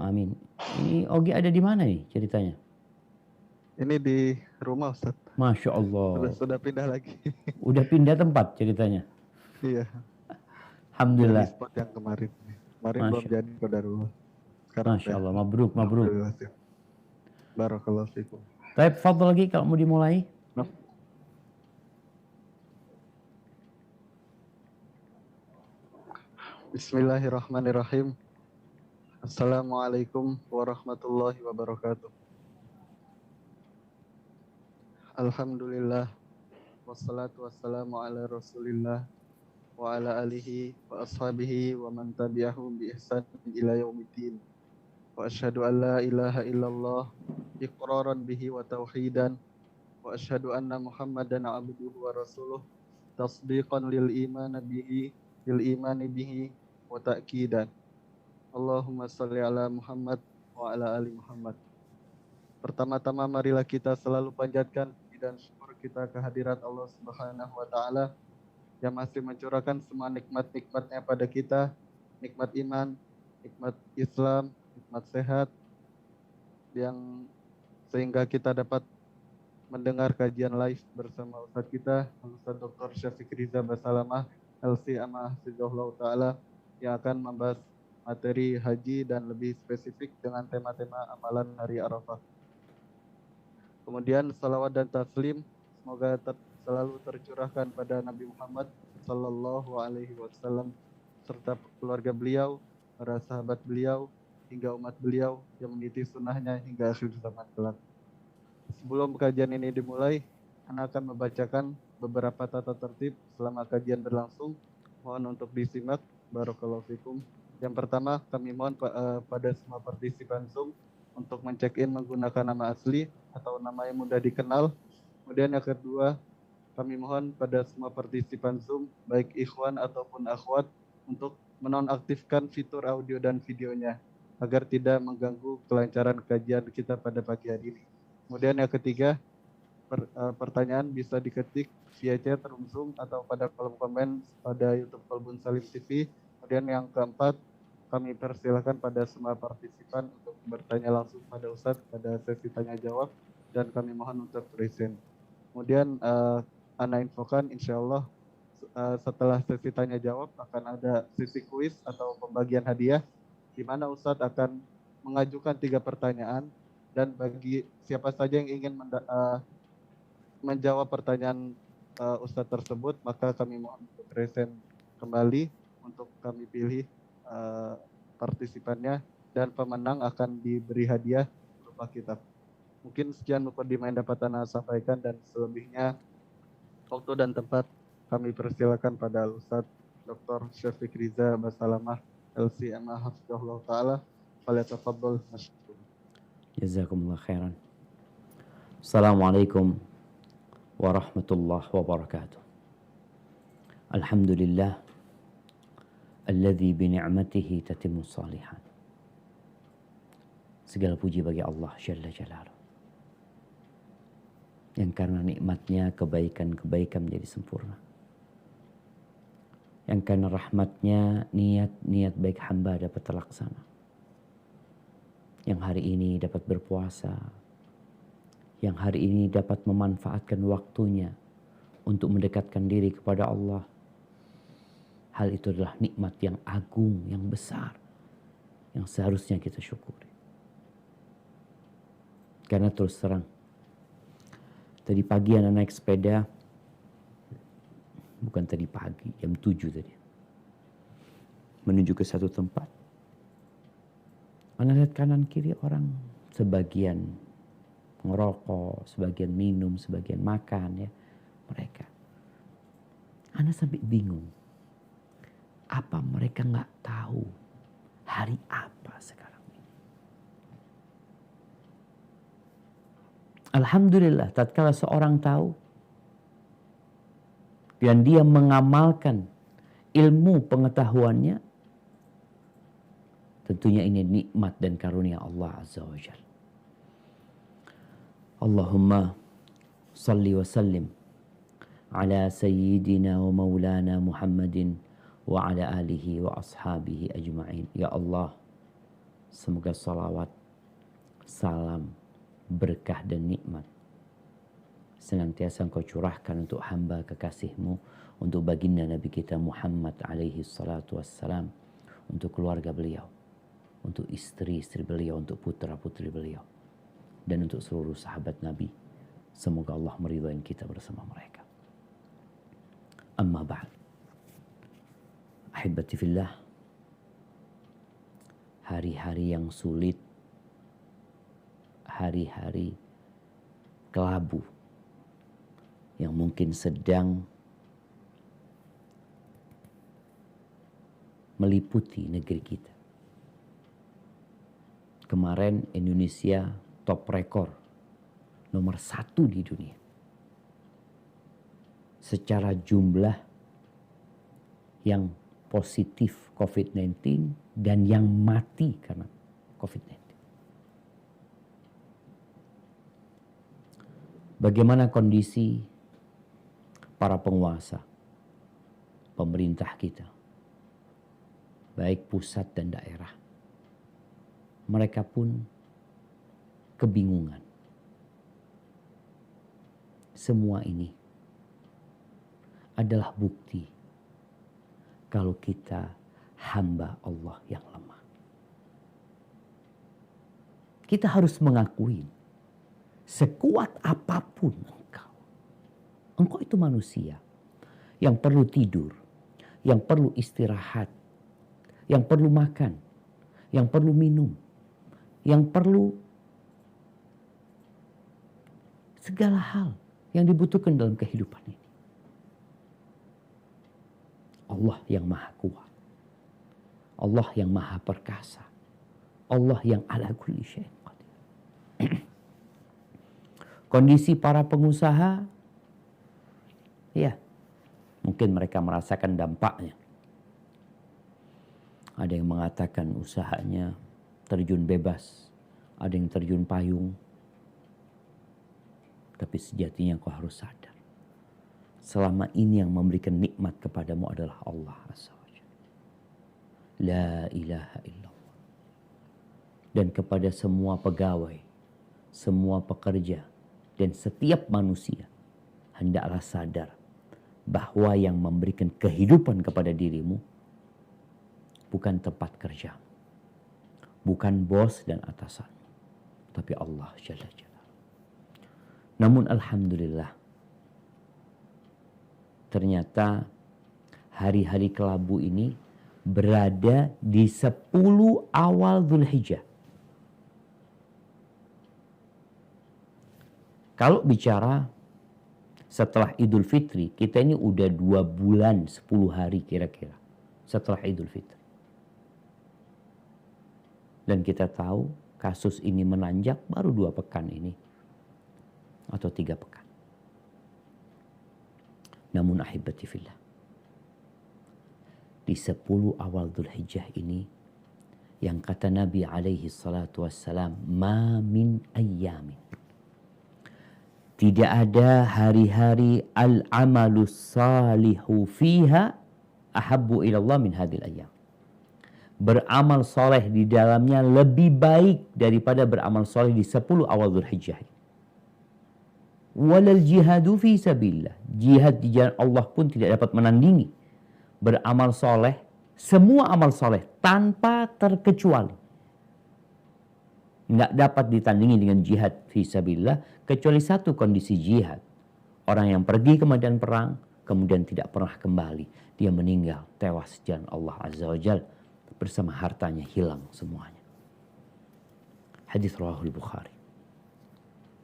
Amin. Ini Ogi ada di mana nih ceritanya? Ini di rumah Ustaz. Masya Allah. Sudah pindah lagi. Udah pindah tempat ceritanya. Iya, udah di Alhamdulillah. spot yang kemarin. Kemarin belum Masya, jadi Qadarullah. Sekarang Masya udah. Allah. Mabruk, mabruk. Alhamdulillah sih. Barakallahu fikum. Baik, fadl lagi kalau mau dimulai. Nah. Bismillahirrahmanirrahim. Assalamualaikum warahmatullahi wabarakatuh. Alhamdulillah. Wassalatu wassalamu ala rasulillah wa ala alihi wa ashabihi wa man tabi'ahum bi ihsan ila yaumiddin. Wa asyhadu an la ilaha illallah iqraran bihi wa tauhidan wa asyhadu anna Muhammadan abduhu wa rasuluh tasdiqan lil imani bihi wa ta'kidan. Allahumma shalli ala Muhammad wa ala ali Muhammad. Pertama-tama marilah kita selalu panjatkan dan syukur kita kehadirat Allah Subhanahu wa taala yang masih mencurahkan semua nikmat-nikmatnya pada kita, nikmat iman, nikmat Islam, nikmat sehat, yang sehingga kita dapat mendengar kajian live bersama Ustaz kita, Ustaz Dr. Syafiq Riza Basalamah, LC Amah Hafizahullah Ta'ala, yang akan membahas materi haji dan lebih spesifik dengan tema-tema amalan hari Arafah. Kemudian salawat dan taslim semoga selalu tercurahkan pada Nabi Muhammad Sallallahu Alaihi Wasallam serta keluarga beliau, para sahabat beliau, hingga umat beliau yang mengikuti sunnahnya hingga akhir zaman kelak. Sebelum kajian ini dimulai, Ana akan membacakan beberapa tata tertib selama kajian berlangsung. Mohon untuk disimak. Barakallahu fikum. Yang pertama, kami mohon pada semua partisipan Zoom untuk men-check-in menggunakan nama asli atau nama yang mudah dikenal. Kemudian yang kedua, kami mohon pada semua partisipan Zoom, baik ikhwan ataupun akhwat, untuk menonaktifkan fitur audio dan videonya agar tidak mengganggu kelancaran kajian kita pada pagi hari ini. Kemudian yang ketiga, pertanyaan bisa diketik via chat room Zoom atau pada kolom komen pada YouTube Kolbun Salim TV. Kemudian yang keempat, kami persilakan pada semua partisipan untuk bertanya langsung pada Ustadz pada sesi tanya jawab, dan kami mohon untuk present. Kemudian Ana infokan insya Allah setelah sesi tanya jawab akan ada sesi kuis atau pembagian hadiah, di mana Ustadz akan mengajukan 3 pertanyaan, dan bagi siapa saja yang ingin menjawab pertanyaan Ustadz tersebut, maka kami mohon untuk present kembali untuk kami pilih partisipannya, dan pemenang akan diberi hadiah berupa kitab. Mungkin sekian mukadimah yang dapat Ana sampaikan, dan selebihnya waktu dan tempat kami persilakan pada Ustadz Dr. Syafiq Riza Basalamah, LC Amah Hafizahullah Ta'ala. Falyatafaddal masykur. Jazakumullah khairan. Assalamualaikum warahmatullahi wabarakatuh. Alhamdulillah alladzi bini'matihi tatimmu salihan. Segala puji bagi Allah Jalla Jalaluh, yang karena nikmatnya kebaikan-kebaikan menjadi sempurna, yang karena rahmatnya niat-niat baik hamba dapat terlaksana, yang hari ini dapat berpuasa, yang hari ini dapat memanfaatkan waktunya untuk mendekatkan diri kepada Allah. Hal itu adalah nikmat yang agung, yang besar, yang seharusnya kita syukuri. Karena terus terang, tadi pagi anak naik sepeda, bukan tadi pagi, jam 7 tadi, menuju ke satu tempat. Anak lihat kanan kiri orang, sebagian ngerokok, sebagian minum, sebagian makan ya mereka. Anak sampai bingung. Apa mereka nggak tahu hari apa sekarang ini? Alhamdulillah, tatkala seorang tahu dan dia mengamalkan ilmu pengetahuannya, tentunya ini nikmat dan karunia Allah Azza wa Jalla. Allahumma salli wa sallim ala sayyidina wa maulana Muhammadin wa ala alihi wa ashabihi ajma'in. Ya Allah, Semoga salawat, salam, berkah dan nikmat senantiasa Engkau curahkan untuk hamba kekasih-Mu, untuk baginda Nabi kita Muhammad alaihi salatu wassalam, untuk keluarga beliau, untuk istri-istri beliau, untuk putra-putri beliau, dan untuk seluruh sahabat Nabi. Semoga Allah meridhai kita bersama mereka. Amma ba'd. Ahibati fillah, hari-hari yang sulit, hari-hari kelabu yang mungkin sedang meliputi negeri kita. Kemarin Indonesia top rekor nomor 1 di dunia secara jumlah yang positif COVID-19 dan yang mati karena COVID-19. Bagaimana kondisi para penguasa, pemerintah kita, baik pusat dan daerah? Mereka pun kebingungan. Semua ini adalah bukti kalau kita hamba Allah yang lemah. Kita harus mengakui, sekuat apapun engkau itu manusia yang perlu tidur, yang perlu istirahat, yang perlu makan, yang perlu minum, yang perlu segala hal yang dibutuhkan dalam kehidupan ini. Allah yang maha kuat, Allah yang maha perkasa, Allah yang ala kulli syai'in qadir. Kondisi para pengusaha, ya, mungkin mereka merasakan dampaknya. Ada yang mengatakan usahanya terjun bebas, ada yang terjun payung. Tapi sejatinya kau harus sadar, selama ini yang memberikan nikmat kepadamu adalah Allah Azza wa Jalla. La ilaha illallah. Dan kepada semua pegawai, semua pekerja, dan setiap manusia, hendaklah sadar bahwa yang memberikan kehidupan kepada dirimu bukan tempat kerja, bukan bos dan atasan, tapi Allah Jalla Jalla. Namun alhamdulillah, ternyata hari-hari kelabu ini berada di 10 awal Dzulhijjah. Kalau bicara setelah Idul Fitri, kita ini udah 2 bulan 10 hari kira-kira setelah Idul Fitri. Dan kita tahu kasus ini menanjak baru 2 pekan ini atau 3 pekan. Namun ahibati fillah, di 10 awal Dzulhijjah ini, yang kata Nabi alaihi salatu wassalam, ma min ayyamin, tidak ada hari-hari al-amalus salihu fiha ahabbu ilallah min hadil ayyam. Beramal soleh di dalamnya lebih baik daripada beramal soleh di 10 awal Dzulhijjah. Walal jihadu fi sabilillah. Jihad di jalan Allah pun tidak dapat menandingi beramal soleh, semua amal soleh tanpa terkecuali. Nggak dapat ditandingi dengan jihad fi sabilillah, kecuali satu kondisi jihad. Orang yang pergi ke medan perang, kemudian tidak pernah kembali. Dia meninggal, tewas di jalan Allah Azza wa Jalla, bersama hartanya hilang semuanya. Hadis rawahul Bukhari.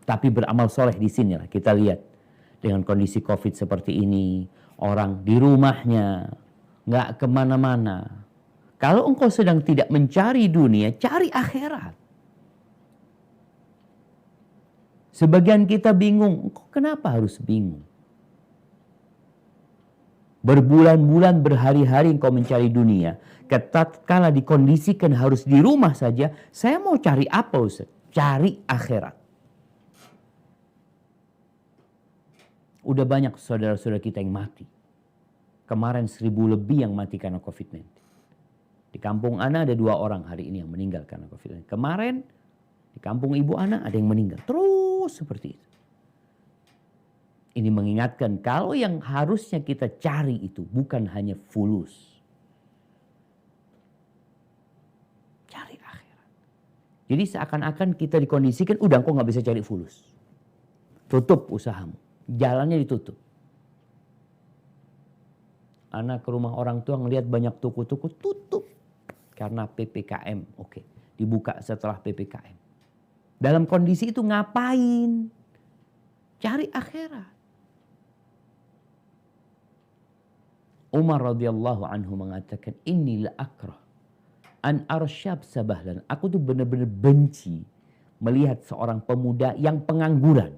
Tapi beramal soleh di sinilah kita lihat, dengan kondisi COVID seperti ini, orang di rumahnya, nggak kemana-mana. Kalau engkau sedang tidak mencari dunia, cari akhirat. Sebagian kita bingung, engkau kenapa harus bingung? Berbulan-bulan, berhari-hari engkau mencari dunia. Tatkala dikondisikan harus di rumah saja, saya mau cari apa Ustaz? Cari akhirat. Udah banyak saudara-saudara kita yang mati. Kemarin 1000 lebih yang mati karena COVID-19. Di kampung ana ada 2 orang hari ini yang meninggal karena COVID. Kemarin di kampung ibu ana ada yang meninggal. Terus seperti itu. Ini mengingatkan kalau yang harusnya kita cari itu bukan hanya fulus. Cari akhirat. Jadi seakan-akan kita dikondisikan, udah kok nggak bisa cari fulus. Tutup usahamu. Jalannya ditutup. Anak ke rumah orang tua ngelihat banyak toko-toko tutup. Karena PPKM. Oke, dibuka setelah PPKM. Dalam kondisi itu ngapain? Cari akhirat. Umar radhiyallahu anhu mengatakan, inni la akrah an arsyab sabahlan. Aku tuh benar-benar benci melihat seorang pemuda yang pengangguran.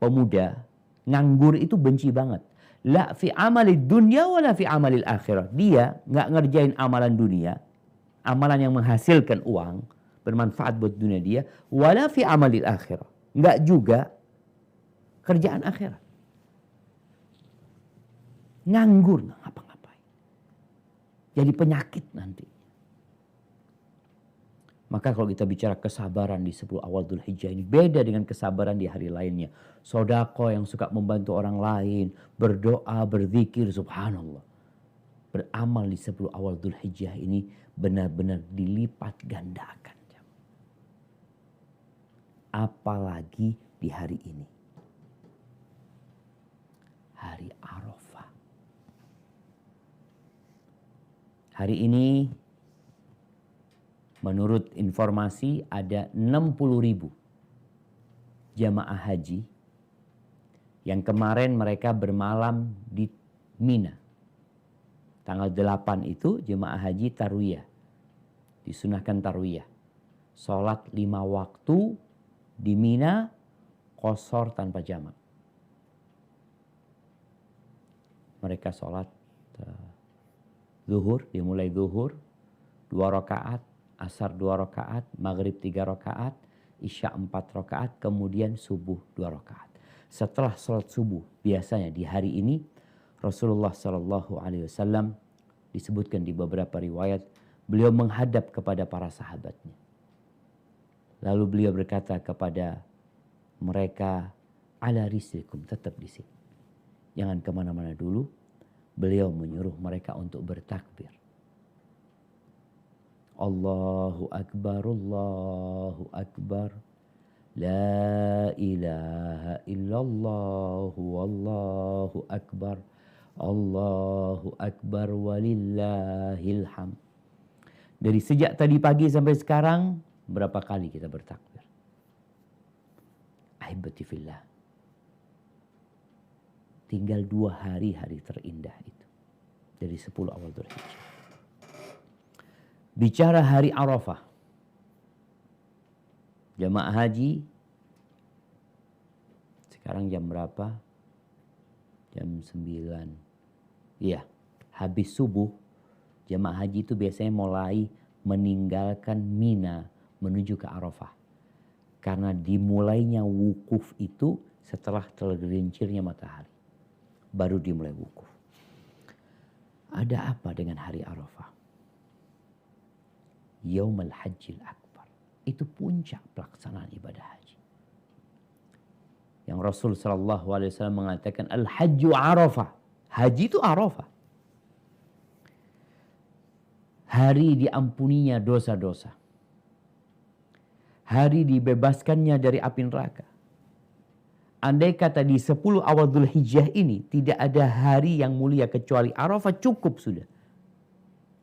Pemuda nganggur itu benci banget. La fi amalid dunya wala fi amalil akhirah. Dia nggak ngerjain amalan dunia, amalan yang menghasilkan uang, bermanfaat buat dunia dia, wala fi amalil akhirah. Nggak juga kerjaan akhirat. Nganggur, nggak ngapa-ngapain. Jadi penyakit nanti. Maka kalau kita bicara kesabaran di 10 awal Dzulhijjah ini beda dengan kesabaran di hari lainnya. Sodako yang suka membantu orang lain, berdoa, berzikir, subhanallah. Beramal di 10 awal Dzulhijjah ini benar-benar dilipat gandakan. Apalagi di hari ini. Hari Arafah. Hari ini menurut informasi ada 60.000 jamaah haji yang kemarin mereka bermalam di Mina. Tanggal 8 itu jemaah haji tarwiyah. Disunahkan tarwiyah. Sholat 5 waktu di Mina, qashar tanpa jamak. Mereka sholat zuhur, dimulai zuhur 2 rakaat, asar 2 rakaat, maghrib 3 rakaat, isya 4 rakaat, kemudian subuh 2 rakaat. Setelah sholat subuh, biasanya di hari ini Rasulullah SAW disebutkan di beberapa riwayat, beliau menghadap kepada para sahabatnya. Lalu beliau berkata kepada mereka, ala rislikum, tetap di sini. Jangan kemana-mana dulu. Beliau menyuruh mereka untuk bertakbir. Allahu Akbar, Allahu Akbar. La ilaha illallah, wallahu akbar. Allahu Akbar walillahil hamd. Dari sejak tadi pagi sampai sekarang, berapa kali kita bertakbir? Ahibati fillah. Tinggal 2 hari terindah itu. Dari 10 awal Dzulhijjah. Bicara hari Arafah. Jamaah haji. Sekarang jam berapa? Jam 9. Iya, habis subuh. Jamaah haji itu biasanya mulai meninggalkan Mina menuju ke Arafah. Karena dimulainya wukuf itu setelah tergelincirnya matahari. Baru dimulai wukuf. Ada apa dengan hari Arafah? Yaumul Hajjil Akbar. Itu puncak pelaksanaan ibadah haji. Yang Rasul SAW mengatakan Al-Hajju Arafah. Haji itu Arafah. Hari diampuninya dosa-dosa. Hari dibebaskannya dari api neraka. Andai kata di 10 awal Dzulhijjah ini tidak ada hari yang mulia kecuali Arafah, cukup sudah.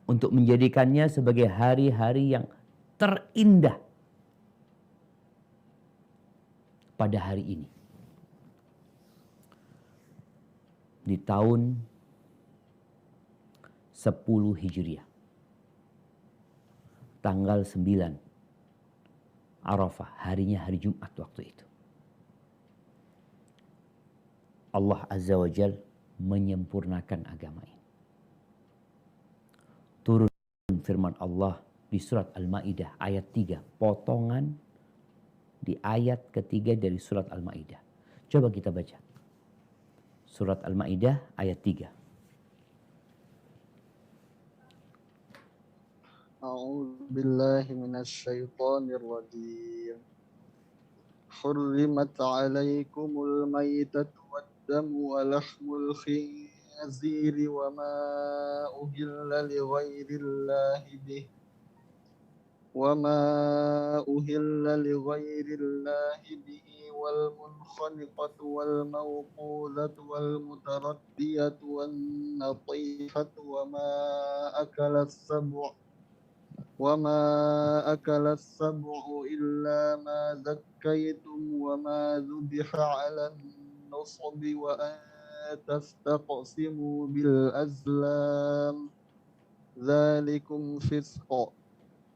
Untuk menjadikannya sebagai hari-hari yang terindah pada hari ini. Di tahun 10 Hijriah. Tanggal 9 Arafah, harinya hari Jumat waktu itu. Allah Azza wa Jal menyempurnakan agama ini. Turun firman Allah di surat Al-Ma'idah ayat 3. Potongan di ayat ketiga dari surat Al-Ma'idah. Coba kita baca. Surat Al-Ma'idah ayat 3. أعوذ بالله من الشيطان الرجيم حرمت عليكم الميتة والدم ولحم الخنزير وما أهل لغير الله به والمنخنقة والموقوذة والمتردية والنطيحة وما أكل السبع إلا ما ذكيتم وما ذبح على النصب وأن تستقسموا بالأزلام ذلكم فسق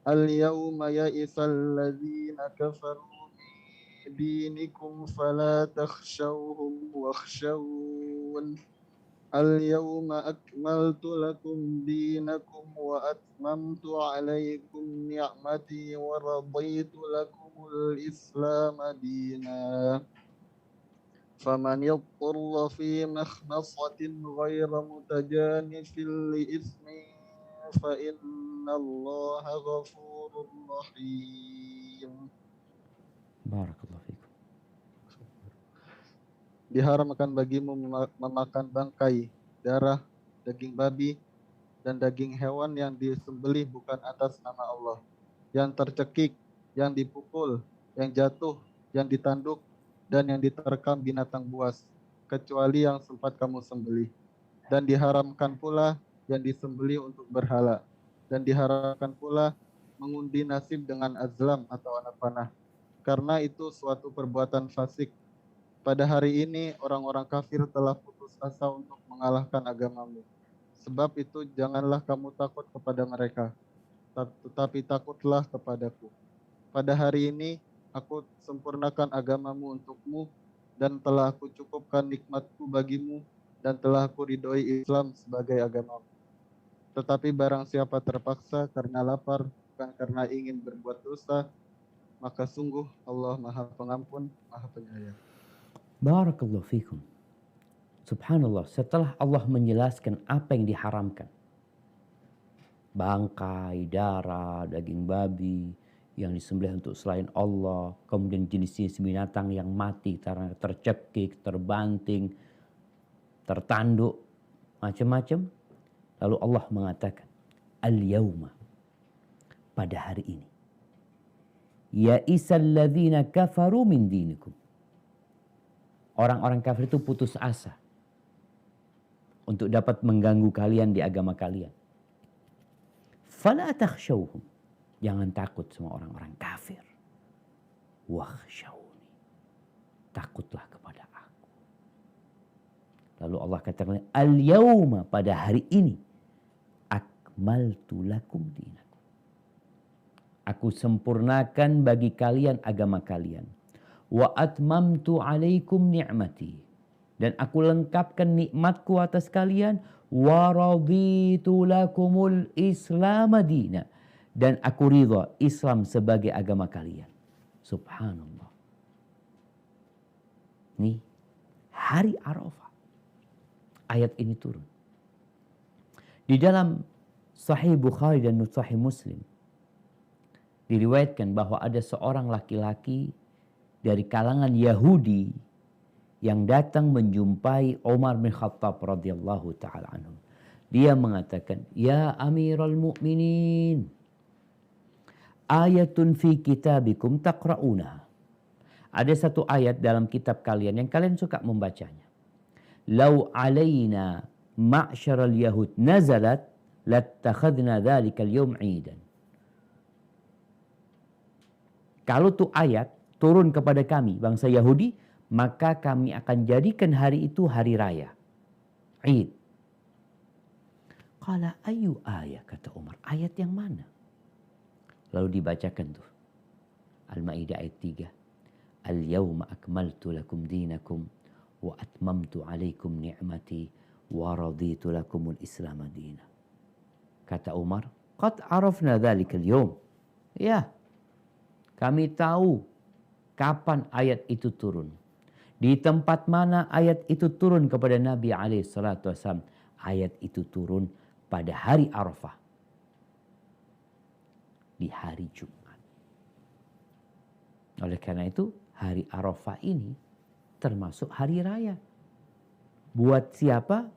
اليوم يئس الذين كفروا من دينكم فلا تخشوهم واخشون اليوم أكملت لكم دينكم وأتممت عليكم نعمتي ورضيت لكم الإسلام دينا فمن اضطر في مخمصة غير متجانف لإثم فإن الله غفور رحيم. Barakallahu fikum. Diharamkan bagimu memakan bangkai, darah, daging babi, dan daging hewan yang disembelih bukan atas nama Allah, yang tercekik, yang dipukul, yang jatuh, yang ditanduk, dan yang diterkam binatang buas, kecuali yang sempat kamu sembelih. Dan diharamkan pula yang disembelih untuk berhala, dan diharamkan pula mengundi nasib dengan azlam atau anak panah, karena itu suatu perbuatan fasik. Pada hari ini orang-orang kafir telah putus asa untuk mengalahkan agamamu. Sebab itu janganlah kamu takut kepada mereka, tetapi takutlah kepadaku. Pada hari ini aku sempurnakan agamamu untukmu, dan telah aku cukupkan nikmatku bagimu, dan telah aku ridhoi Islam sebagai agamamu. Tetapi barang siapa terpaksa karena lapar, bukan karena ingin berbuat dosa, maka sungguh Allah Maha Pengampun, Maha Penyayang. Barakallahu fikum. Subhanallah, setelah Allah menjelaskan apa yang diharamkan, bangkai, darah, daging babi yang disembelih untuk selain Allah, kemudian jenis-jenis binatang yang mati karena tercekik, terbanting, tertanduk, macam-macam. Lalu Allah mengatakan, al-yawma, pada hari ini, ya'isal ladzina kafaru min dinikum. Orang-orang kafir itu putus asa untuk dapat mengganggu kalian di agama kalian. Fala takhshawhum. Jangan takut sama orang-orang kafir. Wakhshawni. Takutlah kepada aku. Lalu Allah katakan, al-yawma, pada hari ini, akmaltu lakum dinakum. Aku sempurnakan bagi kalian agama kalian. Wa atmamtu alaikum ni'mati, dan aku lengkapkan nikmatku atas kalian. Wa raditu lakumul islam dina, dan aku ridha Islam sebagai agama kalian. Subhanallah. Nih, hari Arafah ayat ini turun. Di dalam Sahih Bukhari dan Sahih Muslim diriwayatkan bahwa ada seorang laki-laki dari kalangan Yahudi yang datang menjumpai Umar bin Khattab radhiyallahu taala anhu. Dia mengatakan, "Ya Amirul Mukminin, ayatun fi kitabikum taqra'una." Ada satu ayat dalam kitab kalian yang kalian suka membacanya. "Lau alaina ma'syaral yahud nazalat lattakhadna dzalikal yawm 'idan." Kalau tuh ayat turun kepada kami, bangsa Yahudi, maka kami akan jadikan hari itu hari raya. Id. Qala ayu ayat, kata Umar. Ayat yang mana? Lalu dibacakan tuh. Al-Ma'idah ayat 3. Al-yawma akmaltu lakum dinakum wa atmamtu alaikum ni'mati wa raditu lakumul islam dina. Kata Umar, qad arafna dhalikal yawm. Ya, kami tahu kapan ayat itu turun. Di tempat mana ayat itu turun kepada Nabi SAW. Ayat itu turun pada hari Arafah. di hari Jumat. Oleh karena itu, hari Arafah ini termasuk hari raya. Buat siapa?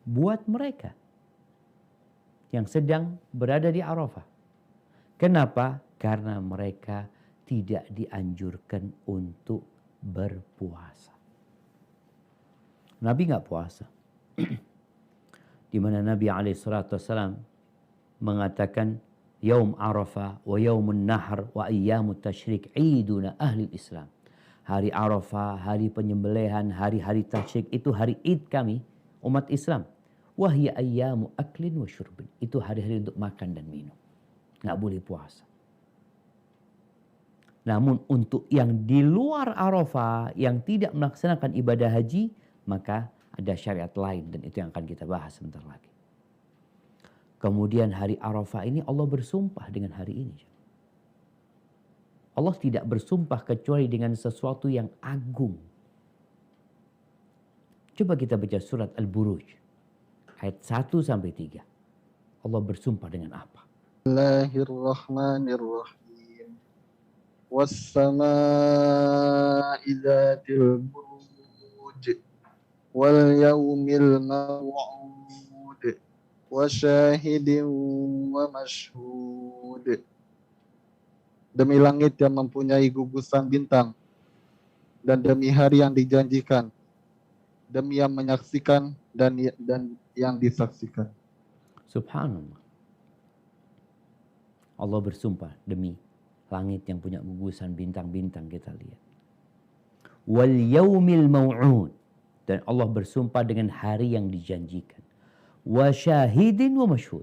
Buat mereka yang sedang berada di Arafah. Kenapa? Karena mereka tidak dianjurkan untuk berpuasa. Nabi nggak puasa. Di mana Nabi SAW mengatakan, Yaum Arafah wa Yaumun Nahr wa Ayyamut Tashrik Iduna Ahli Islam. Hari Arafah, hari penyembelihan, hari-hari tasyrik itu hari Id kami, umat Islam. Wahya ayyamu aklin wa syurbin. Itu hari-hari untuk makan dan minum. Nggak boleh puasa. Namun untuk yang di luar Arafah, yang tidak melaksanakan ibadah haji, maka ada syariat lain, dan itu yang akan kita bahas sebentar lagi. Kemudian hari Arafah ini Allah bersumpah dengan hari ini. Allah tidak bersumpah kecuali dengan sesuatu yang agung. Coba kita baca surat Al-Buruj ayat 1-3. Allah bersumpah dengan apa? Bismillahirrahmanirrahim. Was-samaa'i dzatil buruj wal yaumil maw'ud wa syahidin wa mashhud. Demi langit yang mempunyai gugusan bintang, dan demi hari yang dijanjikan, demi yang menyaksikan dan yang disaksikan. Subhanallah. Allah bersumpah demi langit yang punya gugusan bintang-bintang, kita lihat. Wal yaumil maw'ud, dan Allah bersumpah dengan hari yang dijanjikan. Wa syahidin wa mashhud,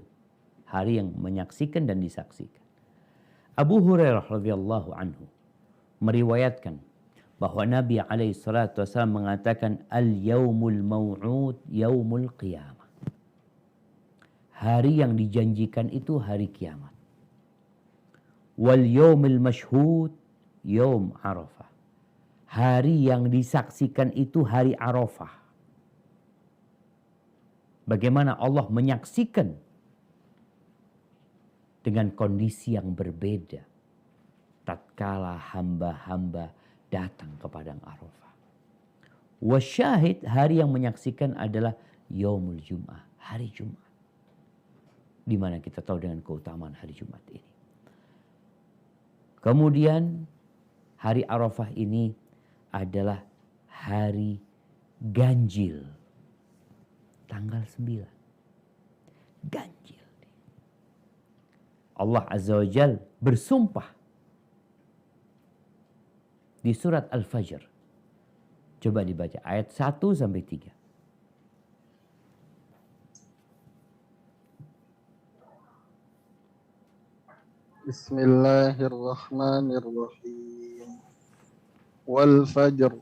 hari yang menyaksikan dan disaksikan. Abu Hurairah radhiyallahu anhu meriwayatkan bahwa Nabi SAW mengatakan, al-yaumul maw'ud yaumul qiyamah. Hari yang dijanjikan itu hari kiamat. Wal yaumil mashhud yaum Arafah. Hari yang disaksikan itu hari Arafah. Bagaimana Allah menyaksikan dengan kondisi yang berbeda tatkala hamba-hamba datang ke padang Arafah. Wasyahid, hari yang menyaksikan adalah yaumul Jum'ah, hari Jumat. Di mana kita tahu dengan keutamaan hari Jumat ini. Kemudian hari Arafah ini adalah hari ganjil. Tanggal 9. Ganjil. Allah Azza wa Jal bersumpah di surat Al-Fajr. Coba dibaca ayat 1-3. Bismillahirrahmanirrahim. Wal fajr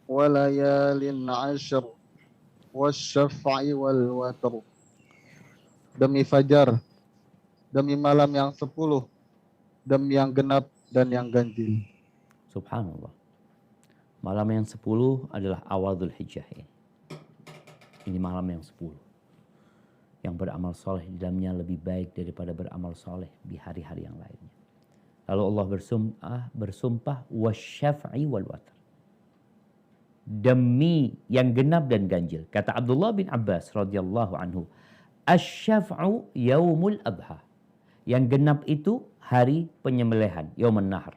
wa layalin 'ashr wasyaf'i wal watr. Demi fajar, demi malam yang 10, demi yang genap dan yang ganjil. Subhanallah. Malam yang 10 adalah awal Dzulhijjah ini. Ini malam yang 10. Yang beramal soleh di dalamnya lebih baik daripada beramal soleh di hari-hari yang lainnya. Lalu Allah bersumpah wasyaf'i wal watr. Demi yang genap dan ganjil. Kata Abdullah bin Abbas radhiyallahu anhu, asyaf'u yaumul adha. Yang genap itu hari penyembelihan, yaumun nahr.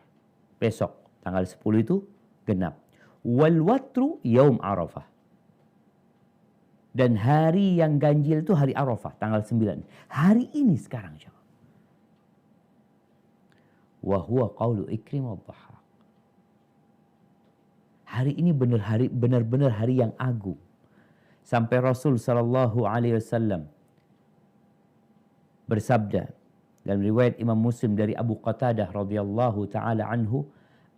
Besok tanggal 10 itu genap. Wal watru yaum Arafah. Dan hari yang ganjil itu hari Arafah, tanggal 9. Hari ini sekarang. Wa huwa qawlu Ikrimah ad-Dhahhak. Hari ini benar-benar hari yang agung. Sampai Rasul sallallahu alaihi wasallam bersabda dalam riwayat Imam Muslim dari Abu Qatadah radhiyallahu taala anhu,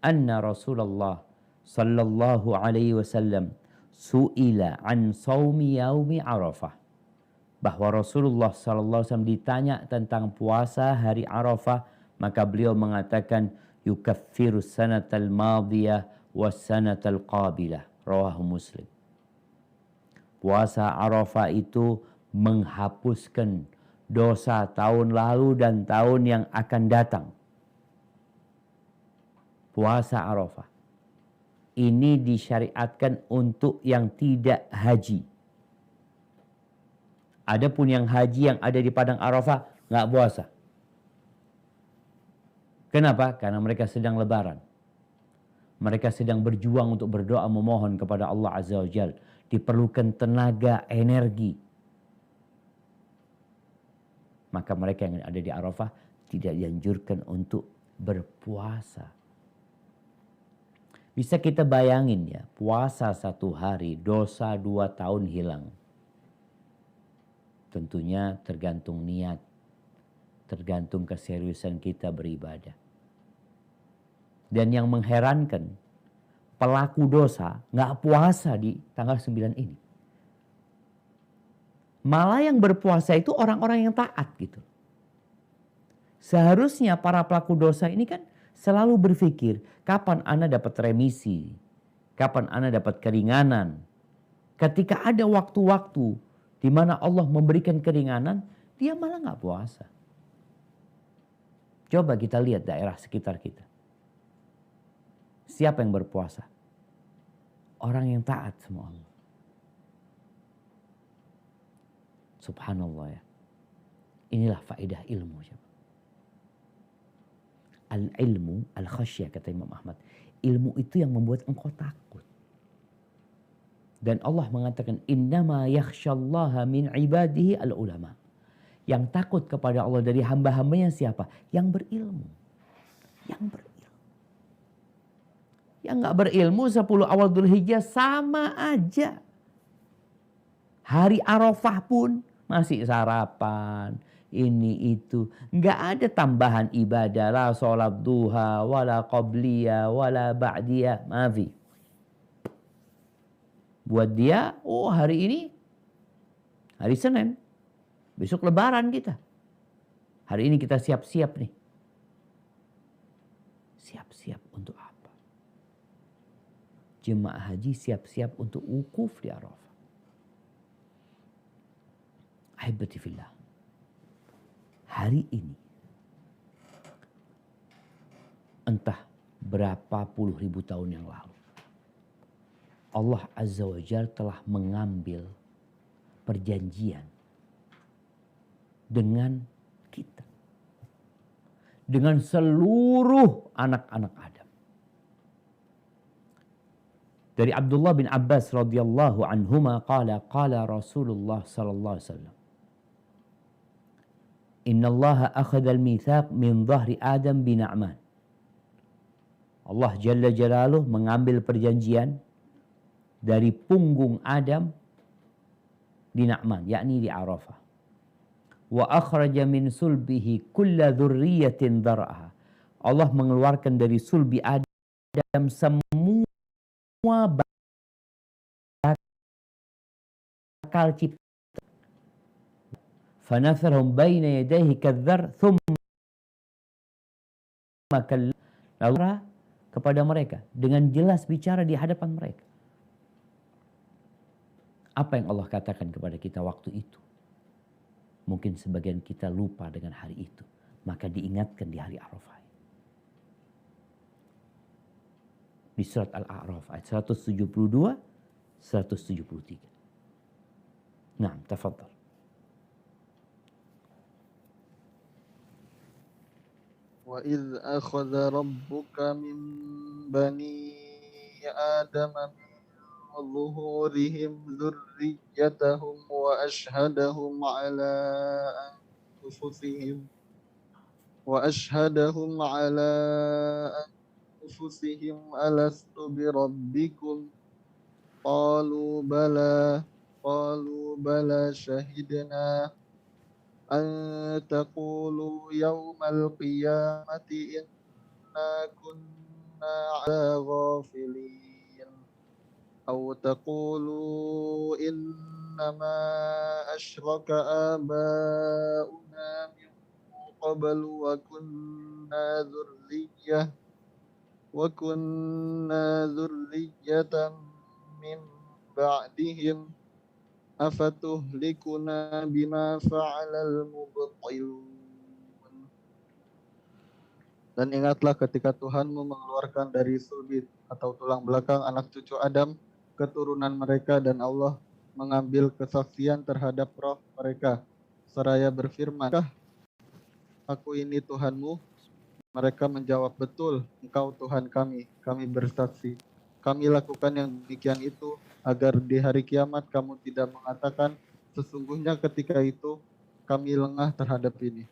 anna Rasulullah sallallahu alaihi wasallam su'ila an saumi yaumi Arafah. Bahwa Rasulullah sallallahu alaihi wasallam ditanya tentang puasa hari Arafah, maka beliau mengatakan yukaffiru sanatal madiyah was sanatal qabilah. Rawahu Muslim. Puasa Arafah itu menghapuskan dosa tahun lalu dan tahun yang akan datang. Puasa Arafah ini disyariatkan untuk yang tidak haji. Adapun yang haji yang ada di padang Arafah nggak puasa. Kenapa? Karena mereka sedang lebaran. Mereka sedang berjuang untuk berdoa memohon kepada Allah Azza wa Jalla. Diperlukan tenaga, energi. Maka mereka yang ada di Arafah tidak dianjurkan untuk berpuasa. Bisa kita bayangin ya, puasa 1 hari, dosa 2 tahun hilang. Tentunya tergantung niat, tergantung keseriusan kita beribadah. Dan yang mengherankan, pelaku dosa nggak puasa di tanggal 9 ini. Malah yang berpuasa itu orang-orang yang taat gitu. Seharusnya para pelaku dosa ini kan selalu berpikir, kapan Anda dapat remisi? Kapan Anda dapat keringanan? Ketika ada waktu-waktu di mana Allah memberikan keringanan, dia malah nggak puasa. Coba kita lihat daerah sekitar kita. Siapa yang berpuasa? Orang yang taat sama Allah. Subhanallah ya. Inilah faedah ilmu. Al-ilmu, al-khasyah kata Imam Ahmad. Ilmu itu yang membuat engkau takut. Dan Allah mengatakan, innama yakhsyallaha min ibadihi al-ulama. Yang takut kepada Allah dari hamba-hambanya siapa? Yang berilmu. Yang berilmu. Yang gak berilmu 10 awal Dzulhijjah sama aja. Hari Arafah pun masih sarapan. Ini itu. Gak ada tambahan ibadah. La sholat duha, wala qabliyah, wala ba'diyah. Maafi. Buat dia, oh hari ini hari Senin. Besok lebaran kita. Hari ini kita siap-siap nih. Siap-siap untuk apa? Jemaah haji siap-siap untuk wukuf di Arafah. Ahibati fillah. Hari ini entah berapa puluh ribu tahun yang lalu, Allah Azza wa Jalla telah mengambil perjanjian dengan kita. Dengan seluruh anak-anak Adam. Dari Abdullah bin Abbas radhiyallahu anhuma qala Rasulullah sallallahu alaihi wasallam. Inna Allah akhadha al-mitsaq min dhahri Adam bi Na'man. Allah Jalla Jalaluh mengambil perjanjian dari punggung Adam di Na'man, yakni di Arafah. Wa akhraja min sulbihi kulla dzurriyyatin dhar'aha. Allah mengeluarkan dari sulbi Adam semua bakal cipta. Fanatharhum baina yadayhi kadzar thumma lalu kepada mereka dengan jelas bicara di hadapan mereka. Apa yang Allah katakan kepada kita waktu itu? Mungkin sebagian kita lupa dengan hari itu. Maka diingatkan di hari Arafah. Di surat Al-A'raf ayat 172, 173. Nah, tafadhal. وَإِذْ أَخَذَ رَبُّكَ مِنْ بَنِي آدَمَ مِنْ ظُهُورِهِمْ ذُرِّيَّتَهُمْ وَأَشْهَدَهُمْ عَلَى أَنفُسِهِمْ أَلَسْتُ بِرَبِّكُمْ قالوا بلى شهدنا أن تقولوا يوم القيامة إنا كنا على غافلين أو تقولوا إنما أشرك آباؤنا من قبل وكنا ذرية من بعدهم afatuhlikuna bima fa'alal mubtilun. Dan ingatlah ketika Tuhanmu mengeluarkan dari sulbi atau tulang belakang anak cucu Adam keturunan mereka, dan Allah mengambil kesaksian terhadap roh mereka seraya berfirman, "Kah aku ini Tuhanmu?" Mereka menjawab, "Betul, Engkau Tuhan kami, kami bersaksi." Kami lakukan yang demikian itu agar di hari kiamat kamu tidak mengatakan, "Sesungguhnya ketika itu kami lengah terhadap ini."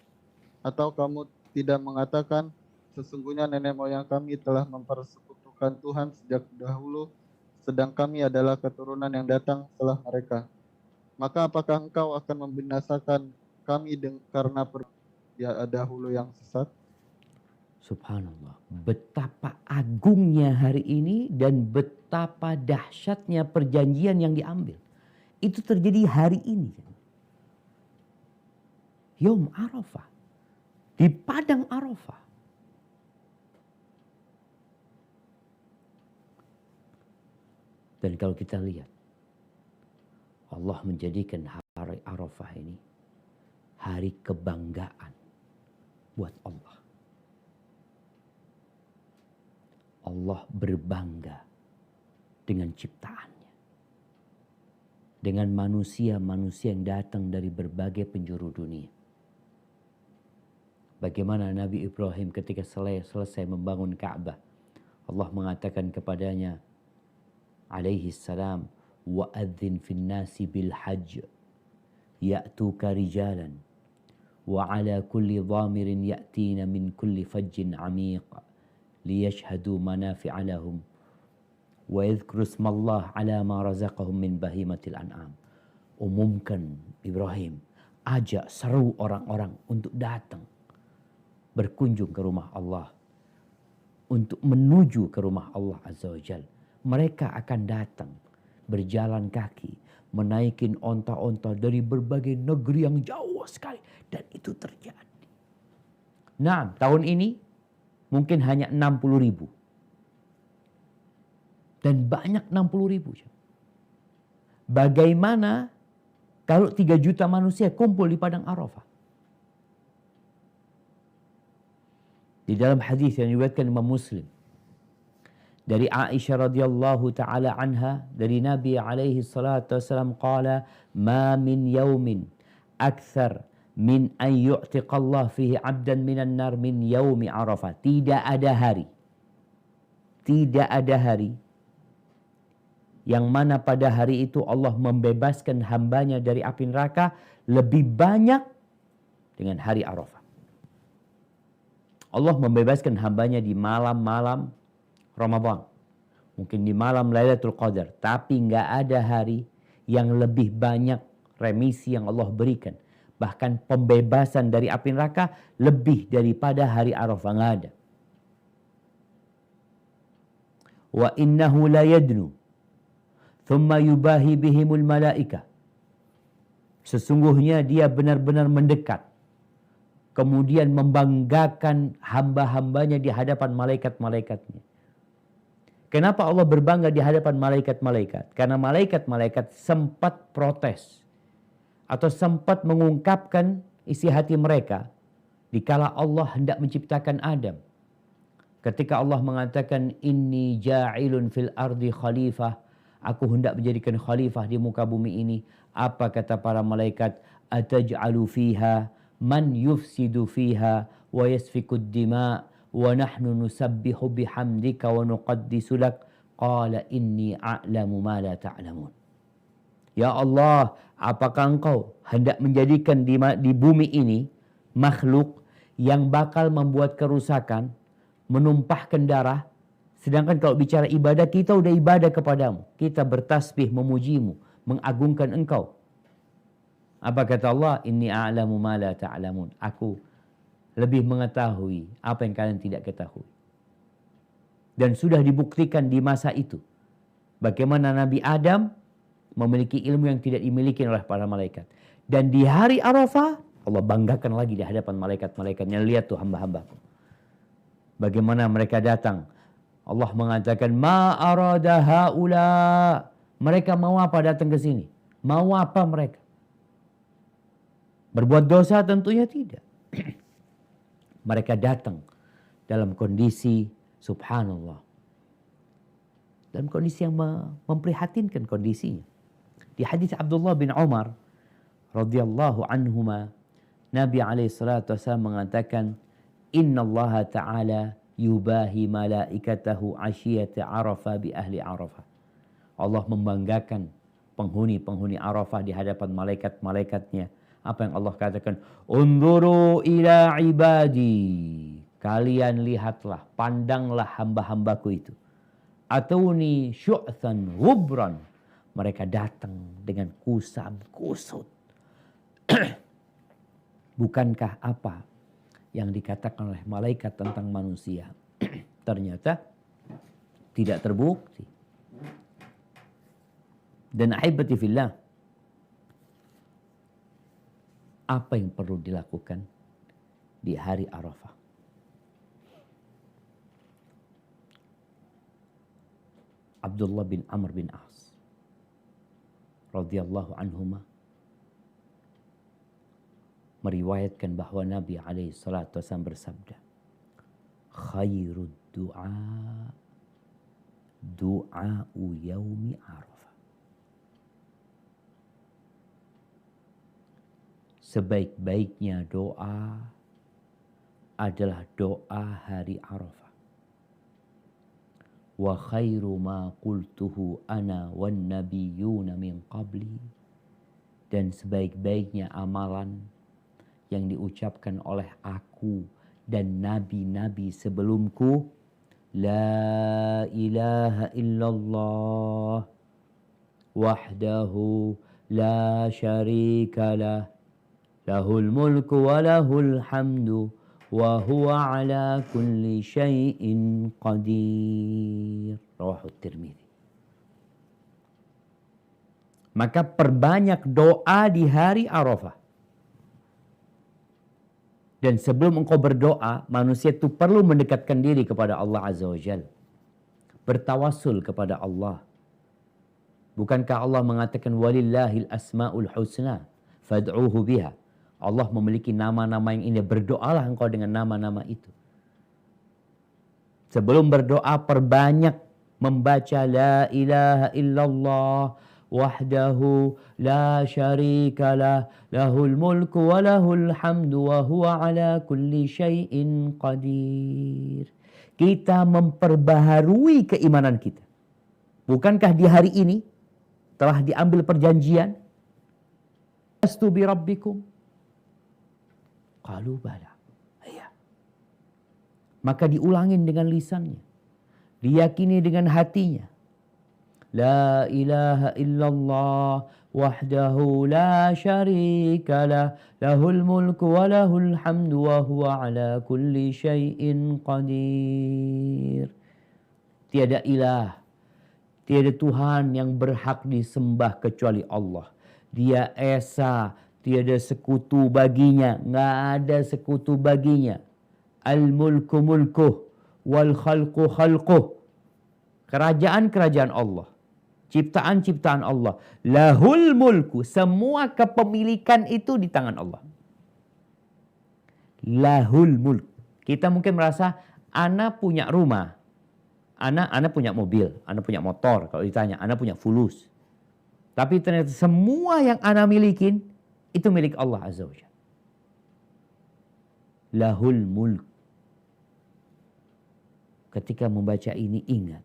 Atau kamu tidak mengatakan, "Sesungguhnya nenek moyang kami telah mempersekutukan Tuhan sejak dahulu, sedang kami adalah keturunan yang datang setelah mereka. Maka apakah engkau akan membinasakan kami karena ya dahulu yang sesat?" Subhanallah, betapa agungnya hari ini dan betapa dahsyatnya perjanjian yang diambil. Itu terjadi hari ini. Yom Arafah, di padang Arafah. Dan kalau kita lihat, Allah menjadikan hari Arafah ini hari kebanggaan buat Allah. Allah berbangga dengan ciptaannya, dengan manusia-manusia yang datang dari berbagai penjuru dunia. Bagaimana Nabi Ibrahim ketika selesai membangun Ka'bah, Allah mengatakan kepadanya, alaihi salam, wa'adzin fin nasi bil hajj ya'tuka rijalan wa ala kulli dhamirin ya'tina min kulli fajjin amiq liyashhadu manafi'a lahum wa yadhkuru ismallah ala ma razaqahum min bahimatil an'am. Umumkan Ibrahim, ajak, seru orang-orang untuk datang berkunjung ke rumah Allah, untuk menuju ke rumah Allah Azza wa Jal. Mereka akan datang berjalan kaki, menaikin onta-onta dari berbagai negeri yang jauh sekali. Dan itu terjadi. Nah, tahun ini mungkin hanya 60.000. Dan banyak 60.000. Bagaimana kalau 3 juta manusia kumpul di padang Arafah? Di dalam hadis yang diriwayatkan Imam Muslim dari Aisyah radhiyallahu taala anha, dari Nabi alaihi salatu wasallam, qala ma min yaumin akthar min an yu'tiqa Allah fihi 'abdan minan nar min yaumi Arafah. Tidak ada hari yang mana pada hari itu Allah membebaskan hambanya dari api neraka lebih banyak dengan hari Arafah. Allah membebaskan hambanya di malam-malam Ramadan, mungkin di malam Lailatul Qadar, tapi nggak ada hari yang lebih banyak remisi yang Allah berikan, bahkan pembebasan dari api neraka lebih daripada hari Arafah, nggak ada. Wa innahu la yadnu thumma yubahi bihimul malaika. Sesungguhnya dia benar-benar mendekat, kemudian membanggakan hamba-hambanya di hadapan malaikat-malaikatnya. Kenapa Allah berbangga di hadapan malaikat-malaikat? Karena malaikat-malaikat sempat protes atau sempat mengungkapkan isi hati mereka dikala Allah hendak menciptakan Adam. Ketika Allah mengatakan, inni ja'ilun fil ardi khalifah, aku hendak menjadikan khalifah di muka bumi ini. Apa kata para malaikat? Ataj'alu fiha man yufsidu fiha wa yasfikud dima' wa nahnu nusabbihu bihamdika wa nuqaddisu lak, qala inni a'lamu ma la ta'lamun. Ya Allah, apakah engkau hendak menjadikan di bumi ini makhluk yang bakal membuat kerusakan, menumpahkan darah, sedangkan kalau bicara ibadah, kita udah ibadah kepadamu, kita bertasbih memujimu, mengagungkan engkau. Apa kata Allah? Inni a'lamu ma la ta'lamun. Aku lebih mengetahui apa yang kalian tidak ketahui. Dan sudah dibuktikan di masa itu bagaimana Nabi Adam memiliki ilmu yang tidak dimiliki oleh para malaikat. Dan di hari Arafah Allah banggakan lagi di hadapan malaikat-malaikatnya. Lihat tuh hamba-hambaku, bagaimana mereka datang. Allah mengatakan, ma arada haula. Mereka mau apa datang ke sini? Mau apa mereka? Berbuat dosa tentunya tidak. Mereka datang dalam kondisi subhanallah. Dalam kondisi yang memprihatinkan kondisinya. Di hadis Abdullah bin Umar radhiyallahu anhuma, Nabi SAW mengatakan, Inna Allah Ta'ala yubahi malaikatahu asyiyata Arafah bi ahli Arafah. Allah membanggakan penghuni-penghuni Arafah di hadapan malaikat-malaikatnya. Apa yang Allah katakan? Unzuru ila ibadi. Kalian lihatlah, pandanglah hamba-hambaku itu. Atuni syu'than ghubran. Mereka datang dengan kusam, kusut. Bukankah apa yang dikatakan oleh malaikat tentang manusia ternyata tidak terbukti. Dan ahibati fillah, apa yang perlu dilakukan di hari Arafah? Abdullah bin Amr bin As radhiyallahu anhuma meriwayatkan bahwa Nabi SAW bersabda, khairud du'a du'a'u yaumi Arafah. Sebaik-baiknya doa adalah doa hari Arafah. Wa khairu ma qultuhu ana wan nabiyyuna min qabli. Dan sebaik-baiknya amalan yang diucapkan oleh aku dan nabi-nabi sebelumku, la ilaha illallah wahdahu la syarikalah lahul mulku wa lahul hamdu wa huwa ala kulli syai'in qadir. Rawahu Tirmidzi. Maka perbanyak doa di hari Arafah. Dan sebelum engkau berdoa, manusia itu perlu mendekatkan diri kepada Allah Azza wa Jalla. Bertawassul kepada Allah. Bukankah Allah mengatakan walillahil asmaul husna fad'uhu biha. Allah memiliki nama-nama yang indah. Berdoalah engkau dengan nama-nama itu. Sebelum berdoa, perbanyak membaca la ilaha illallah wahdahu la syarikalah lahul mulku wa lahul hamdu wa huwa ala kulli syai'in qadir. Kita memperbaharui keimanan kita. Bukankah di hari ini telah diambil perjanjian? Astu bi rabbikum. Qalu bala. Ya. Maka diulangin dengan lisannya. Diyakini dengan hatinya. La ilaha illallah wahdahu la syarikalah lahul mulku wa lahul hamdu wa huwa ala kulli syai'in qadir. Tiada ilah, tiada Tuhan yang berhak disembah kecuali Allah. Dia esa, tiada sekutu baginya, nggak ada sekutu baginya. Al-mulku mulkuh wal khalqu khalquh. Kerajaan-kerajaan Allah. Ciptaan-ciptaan Allah. Lahul mulku. Semua kepemilikan itu di tangan Allah. Lahul mulk. Kita mungkin merasa, ana punya rumah. Ana punya mobil. Ana punya motor. Kalau ditanya, ana punya fulus. Tapi ternyata semua yang ana milikin, itu milik Allah Azza wa Jalla. Lahul mulk. Ketika membaca ini ingat.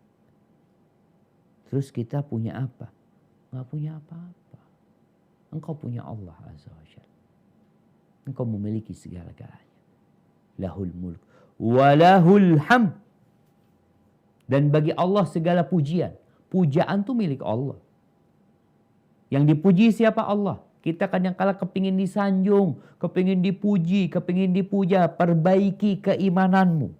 Terus kita punya apa? Nggak punya apa-apa. Engkau punya Allah Azza wa Jalla. Engkau memiliki segala-galanya. Lahul mulk. Walahul hamd. Dan bagi Allah segala pujian. Pujaan itu milik Allah. Yang dipuji siapa? Allah. Kita kadang-kala kepingin disanjung, kepingin dipuji, kepingin dipuja. Perbaiki keimananmu.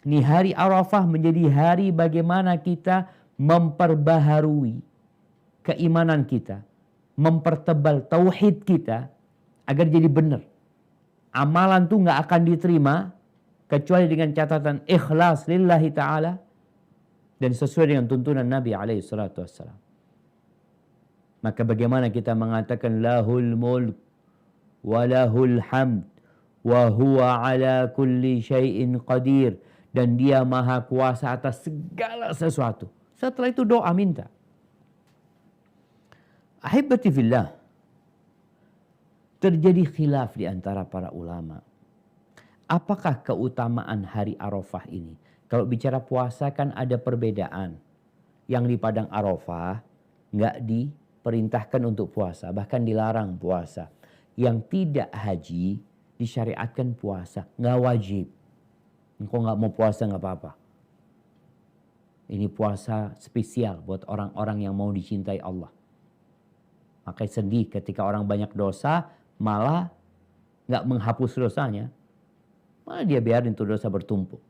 Ini hari Arafah menjadi hari bagaimana kita memperbaharui keimanan kita, mempertebal tauhid kita agar jadi benar. Amalan tuh nggak akan diterima kecuali dengan catatan ikhlas lillahi ta'ala dan sesuai dengan tuntunan Nabi alaihi salatu wassalam. Maka bagaimana kita mengatakan lahul mulk wa lahul hamd wa huwa ala kulli syai'in qadir, dan dia maha kuasa atas segala sesuatu. Setelah itu doa minta. Ahibati fillah, terjadi khilaf di antara para ulama. Apakah keutamaan hari Arafah ini? Kalau bicara puasa kan ada perbedaan. Yang di Padang Arafah nggak diperintahkan untuk puasa, bahkan dilarang puasa. Yang tidak haji disyariatkan puasa, nggak wajib. Engkau nggak mau puasa nggak apa-apa. Ini puasa spesial buat orang-orang yang mau dicintai Allah. Makanya sedih ketika orang banyak dosa malah nggak menghapus dosanya, malah dia biarin itu dosa bertumpuk.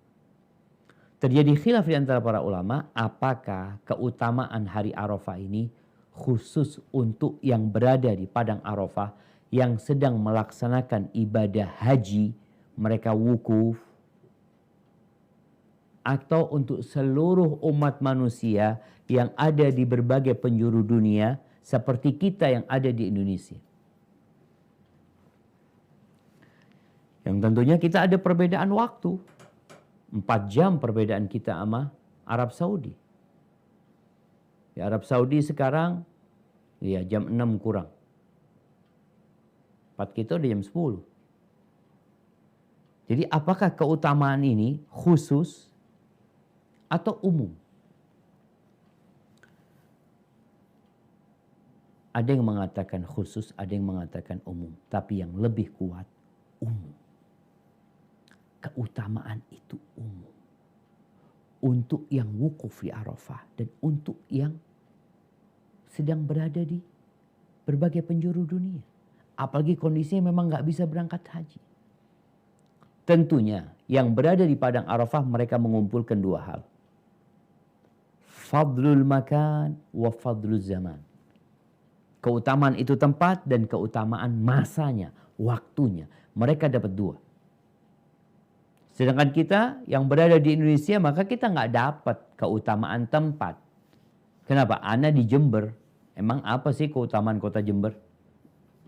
Terjadi khilaf di antara para ulama, apakah keutamaan hari Arafah ini khusus untuk yang berada di Padang Arafah, yang sedang melaksanakan ibadah haji, mereka wukuf, atau untuk seluruh umat manusia yang ada di berbagai penjuru dunia, seperti kita yang ada di Indonesia. Yang tentunya kita ada perbedaan waktu. 4 jam perbedaan kita sama Arab Saudi. Di Arab Saudi sekarang ya jam 6 kurang. 4 kita udah jam 10. Jadi apakah keutamaan ini khusus atau umum? Ada yang mengatakan khusus, ada yang mengatakan umum. Tapi yang lebih kuat, umum. Keutamaan itu umum. Untuk yang wukuf di Arafah dan untuk yang sedang berada di berbagai penjuru dunia. Apalagi kondisinya memang nggak bisa berangkat haji. Tentunya yang berada di Padang Arafah mereka mengumpulkan 2 hal. Fadlul makan wa fadlul zaman. Keutamaan itu tempat dan keutamaan masanya, waktunya. Mereka dapat 2. Sedangkan kita yang berada di Indonesia, maka kita nggak dapat keutamaan tempat. Kenapa? Ana di Jember. Emang apa sih keutamaan kota Jember?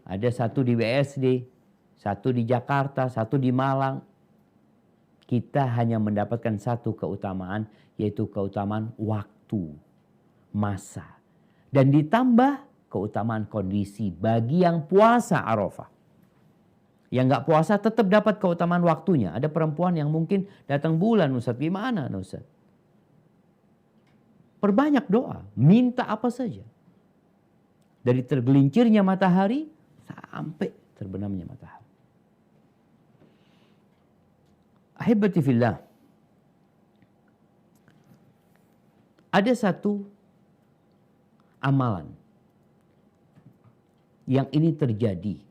Ada 1 di BSD, 1 di Jakarta, 1 di Malang. Kita hanya mendapatkan 1 keutamaan, yaitu keutamaan waktu, masa. Dan ditambah keutamaan kondisi bagi yang puasa Arafah. Yang nggak puasa tetap dapat keutamaan waktunya. Ada perempuan yang mungkin datang bulan, Ustaz. Gimana, Ustaz? Perbanyak doa. Minta apa saja. Dari tergelincirnya matahari sampai terbenamnya matahari. Ahibati fillah. Ada 1 amalan yang ini terjadi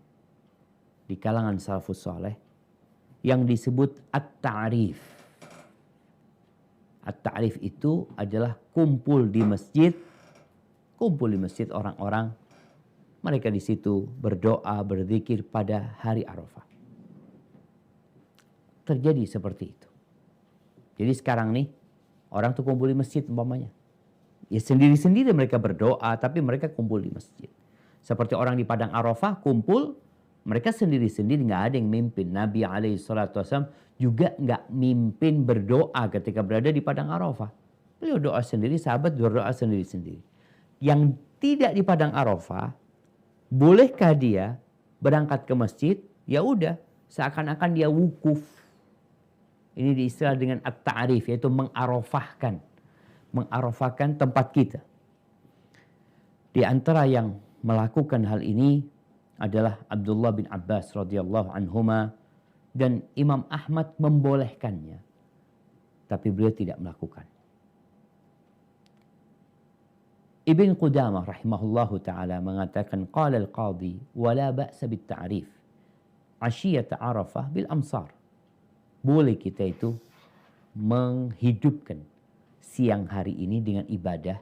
di kalangan salafus saleh yang disebut at-ta'rif. At-ta'rif itu adalah kumpul di masjid orang-orang, mereka di situ berdoa, berzikir pada hari Arafah. Terjadi seperti itu. Jadi sekarang nih orang tuh kumpul di masjid umpamanya. Ya sendiri-sendiri mereka berdoa, tapi mereka kumpul di masjid. Seperti orang di Padang Arafah kumpul, mereka sendiri-sendiri, nggak ada yang mimpin. Nabi SAW juga nggak mimpin berdoa ketika berada di Padang Arafah. Beliau doa sendiri, sahabat berdoa sendiri-sendiri. Yang tidak di Padang Arafah, bolehkah dia berangkat ke masjid? Ya udah, seakan-akan dia wukuf. Ini diistilah dengan at-ta'rif, yaitu mengarafahkan. Mengarafahkan tempat kita. Di antara yang melakukan hal ini adalah Abdullah bin Abbas radhiyallahu anhuma, dan Imam Ahmad membolehkannya, tapi beliau tidak melakukan. Ibn Qudamah rahimahullahu taala mengatakan, qala al-qadhi wala ba'sa bit ta'rif ashiyat Arafah bil amsar. Boleh kita itu menghidupkan siang hari ini dengan ibadah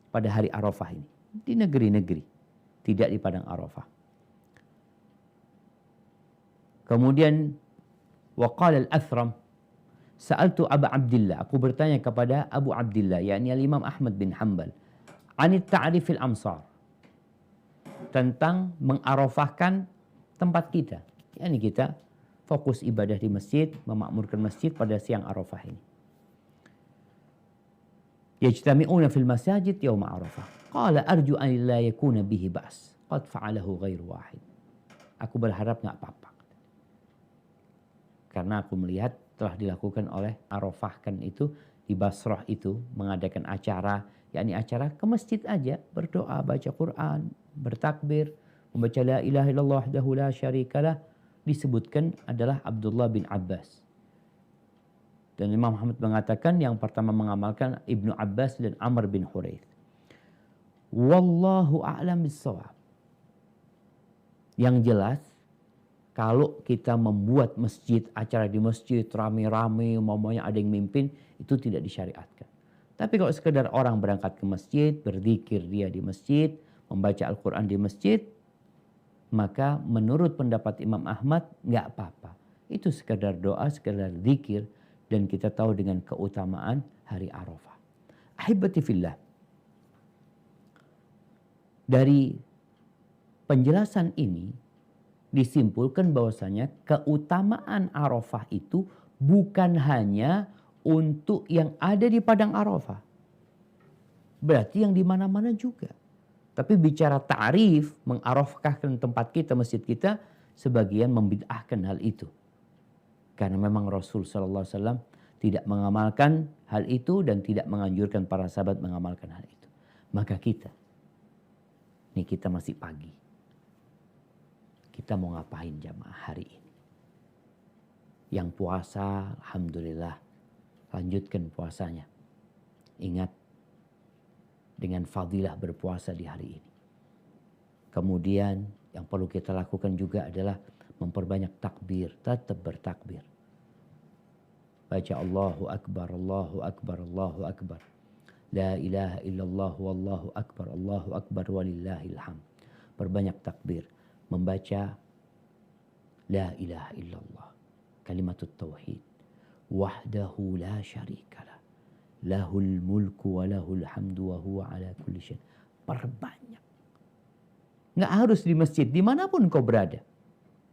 pada hari Arafah ini di negeri-negeri, tidak di Padang Arafah. Kemudian waqala al-Athram, sa'altu Abu Abdillah, aku bertanya kepada Abu Abdillah, yakni al-Imam Ahmad bin Hanbal, anit ta'rifil amsar, tentang mengarafahkan tempat kita. Yani kita fokus ibadah di masjid, memakmurkan masjid pada siang Arafah ini. Yajtami'una fil masajid yawma Arafah. Qala arju an la yakuna bihi ba's. Qad fa'alahu ghairu wahid. Aku berharap nggak apa-apa. Karena aku melihat telah dilakukan oleh Arafahkan itu di Basrah itu mengadakan acara, yakni acara ke masjid aja, berdoa, baca Quran, bertakbir, membaca la ilaha illallah wahdahu la syarikalah, disebutkan adalah Abdullah bin Abbas. Dan Imam Muhammad mengatakan yang pertama mengamalkan Ibnu Abbas dan Amr bin Huraith. Wallahu a'lam bissawab. Yang jelas, kalau kita membuat masjid, acara di masjid, rame-rame, umpamanya ada yang mimpin, itu tidak disyariatkan. Tapi kalau sekedar orang berangkat ke masjid, berzikir dia di masjid, membaca Al-Quran di masjid, maka menurut pendapat Imam Ahmad, nggak apa-apa. Itu sekedar doa, sekedar zikir, dan kita tahu dengan keutamaan hari Arafah. Ahibati fillah. Dari penjelasan ini, disimpulkan bahwasanya keutamaan Arafah itu bukan hanya untuk yang ada di padang Arafah. Berarti yang di mana-mana juga. Tapi bicara ta'rif, mengarafahkan tempat kita, masjid kita, sebagian membid'ahkan hal itu. Karena memang Rasul SAW tidak mengamalkan hal itu dan tidak menganjurkan para sahabat mengamalkan hal itu. Maka kita, ini kita masih pagi. Kita mau ngapain jamaah hari ini? Yang puasa, alhamdulillah, lanjutkan puasanya. Ingat, dengan fadilah berpuasa di hari ini. Kemudian yang perlu kita lakukan juga adalah memperbanyak takbir, tetap bertakbir. Baca Allahu Akbar, Allahu Akbar, Allahu Akbar. La ilaha illallah wallahu akbar, Allahu Akbar walillahil hamd. Perbanyak takbir. Membaca La ilaha illallah. Kalimatut tauhid. Wahdahu la syarikalah. Lahul mulku wa lahul hamdu wa huwa ala kulli syai'. Perbanyak. Nggak harus di masjid, dimanapun kau berada.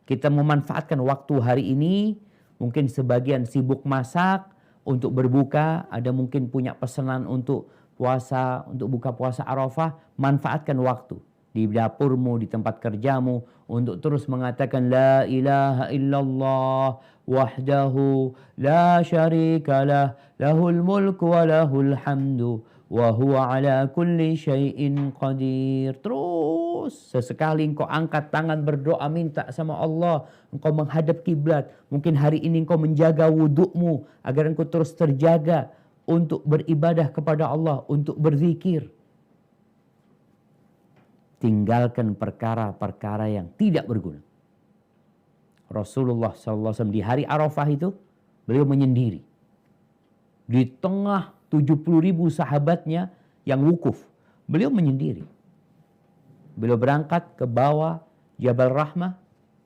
Kita memanfaatkan waktu hari ini, mungkin sebagian sibuk masak untuk berbuka, ada mungkin punya pesanan untuk puasa, untuk buka puasa Arafah, manfaatkan waktu. Di dapurmu, di tempat kerjamu, untuk terus mengatakan La ilaha illallah wahdahu la syarikalah lahul mulku wa lahul hamdu wa huwa ala kulli syai'in qadir. Terus sesekali engkau angkat tangan berdoa minta sama Allah, engkau menghadap kiblat. Mungkin hari ini engkau menjaga wudukmu agar engkau terus terjaga untuk beribadah kepada Allah, untuk berzikir. Tinggalkan perkara-perkara yang tidak berguna. Rasulullah SAW di hari Arafah itu, beliau menyendiri. Di tengah 70.000 sahabatnya yang wukuf, beliau menyendiri. Beliau berangkat ke bawah Jabal Rahmah,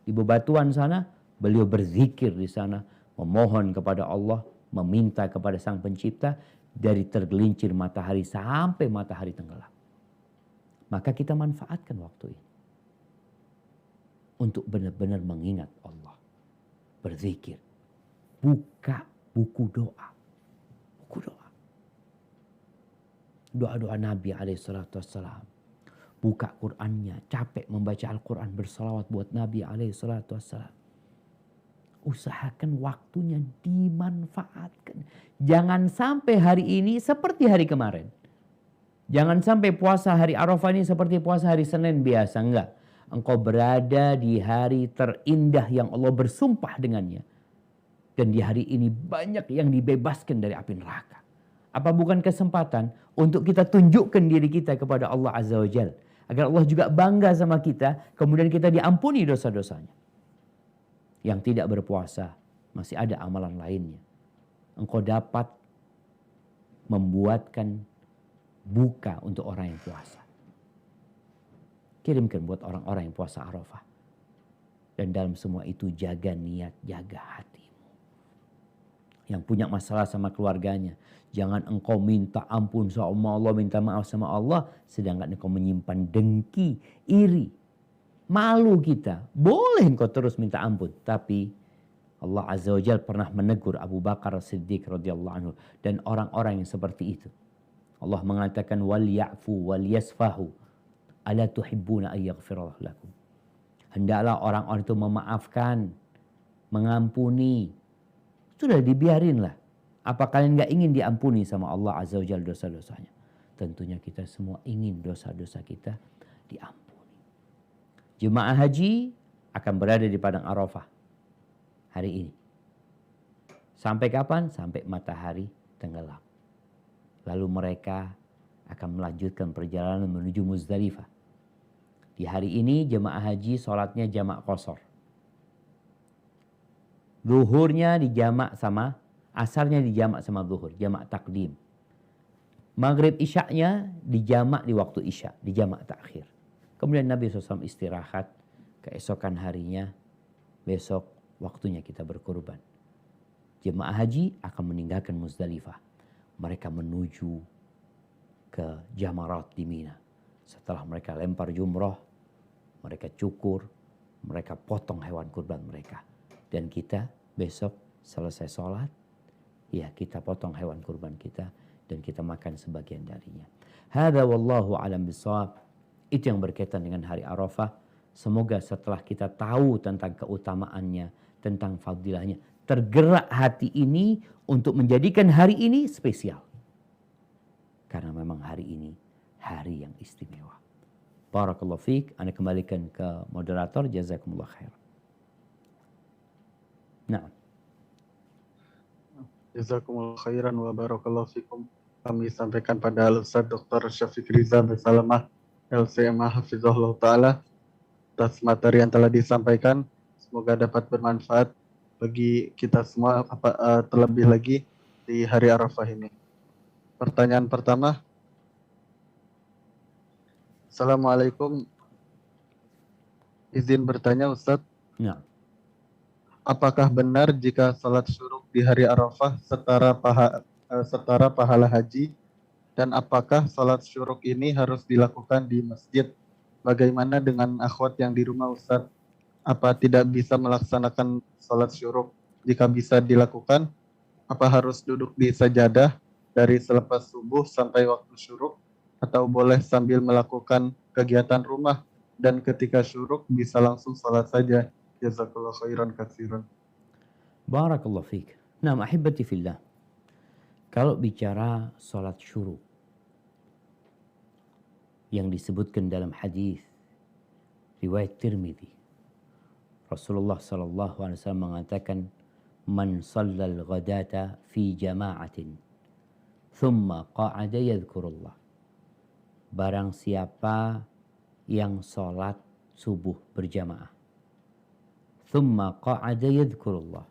di bebatuan sana, beliau berzikir di sana, memohon kepada Allah, meminta kepada Sang Pencipta, dari tergelincir matahari sampai matahari tenggelam. Maka kita manfaatkan waktu ini untuk benar-benar mengingat Allah. Berzikir. Buka buku doa. Buku doa. Doa-doa Nabi SAW. Buka Qur'annya. Capek membaca Al-Quran. Bersalawat buat Nabi SAW. Usahakan waktunya dimanfaatkan. Jangan sampai hari ini seperti hari kemarin. Jangan sampai puasa hari Arafah ini seperti puasa hari Senin biasa. Enggak. Engkau berada di hari terindah yang Allah bersumpah dengannya. Dan di hari ini banyak yang dibebaskan dari api neraka. Apa bukan kesempatan untuk kita tunjukkan diri kita kepada Allah Azza wa Jalla. Agar Allah juga bangga sama kita. Kemudian kita diampuni dosa-dosanya. Yang tidak berpuasa masih ada amalan lainnya. Engkau dapat membuatkan buka untuk orang yang puasa. Kirimkan buat orang-orang yang puasa Arafah. Dan dalam semua itu jaga niat, jaga hatimu. yang punya masalah sama keluarganya. Jangan engkau minta ampun sama Allah, minta maaf sama Allah, sedangkan engkau menyimpan dengki, iri, malu kita. Boleh engkau terus minta ampun, tapi Allah Azza wa Jalla pernah menegur Abu Bakar Siddiq radhiyallahu anhu dan orang-orang yang seperti itu. Allah mengatakan wal ya'fu wal yasfahu ala tuhibbuna ay yaghfirallahu lakum. Hendaklah orang-orang itu memaafkan, mengampuni. Sudah dibiarinlah. Apa kalian gak ingin diampuni sama Allah Azza wa Jalla dosa-dosanya? Tentunya kita semua ingin dosa-dosa kita diampuni. Jemaah haji akan berada di padang Arafah hari ini. Sampai kapan? Sampai matahari tenggelam. Lalu mereka akan melanjutkan perjalanan menuju Muzdalifah. Di hari ini jemaah haji sholatnya jamak qashar. Zuhurnya dijamak sama, asarnya dijamak sama zuhur, jamak takdim. Maghrib isya'nya dijamak di waktu isya, dijamak takhir. Kemudian Nabi SAW istirahat, keesokan harinya, besok waktunya kita berkurban. Jemaah haji akan meninggalkan Muzdalifah. Mereka menuju ke Jamarat di Mina. Setelah mereka lempar jumroh, mereka cukur, mereka potong hewan kurban mereka. Dan kita besok selesai sholat, ya kita potong hewan kurban kita dan kita makan sebagian darinya. Hadza wallahu alam bisawab. Itu yang berkaitan dengan hari Arafah. Semoga setelah kita tahu tentang keutamaannya, tentang fadilahnya, tergerak hati ini untuk menjadikan hari ini spesial. Karena memang hari ini hari yang istimewa. Barakallahu fiik. Anda kembalikan ke moderator. Jazakumullah khair. Nah. Jazakumullah khairan wa barakallahu fikum. Kami sampaikan pada Al-Ustaz Dr. Syafiq Riza Bersalamah LCMA Hafizahullah Ta'ala atas materi yang telah disampaikan. Semoga dapat bermanfaat bagi kita semua, terlebih lagi di hari Arafah ini. Pertanyaan pertama. Assalamualaikum. Izin bertanya Ustadz. Nah. Apakah benar jika salat syuruk di hari Arafah setara pahala haji? Dan apakah salat syuruk ini harus dilakukan di masjid? Bagaimana dengan akhwat yang di rumah Ustadz? Apa tidak bisa melaksanakan salat syuruk? Jika bisa dilakukan, apa harus duduk di sajadah dari selepas subuh sampai waktu syuruk? Atau boleh sambil melakukan kegiatan rumah dan ketika syuruk bisa langsung salat saja? Jazakallah khairan katsiran. Barakallahu fiik. Nah, ahibati fillah. Kalau bicara salat syuruk yang disebutkan dalam hadis riwayat Tirmidzi, Rasulullah sallallahu alaihi wasallam mengatakan, "Man shallal ghadata fi jama'atin, thumma qa'ada yadhkurullah." Barang siapa yang salat subuh berjamaah, thumma qa'ada yadhkurullah,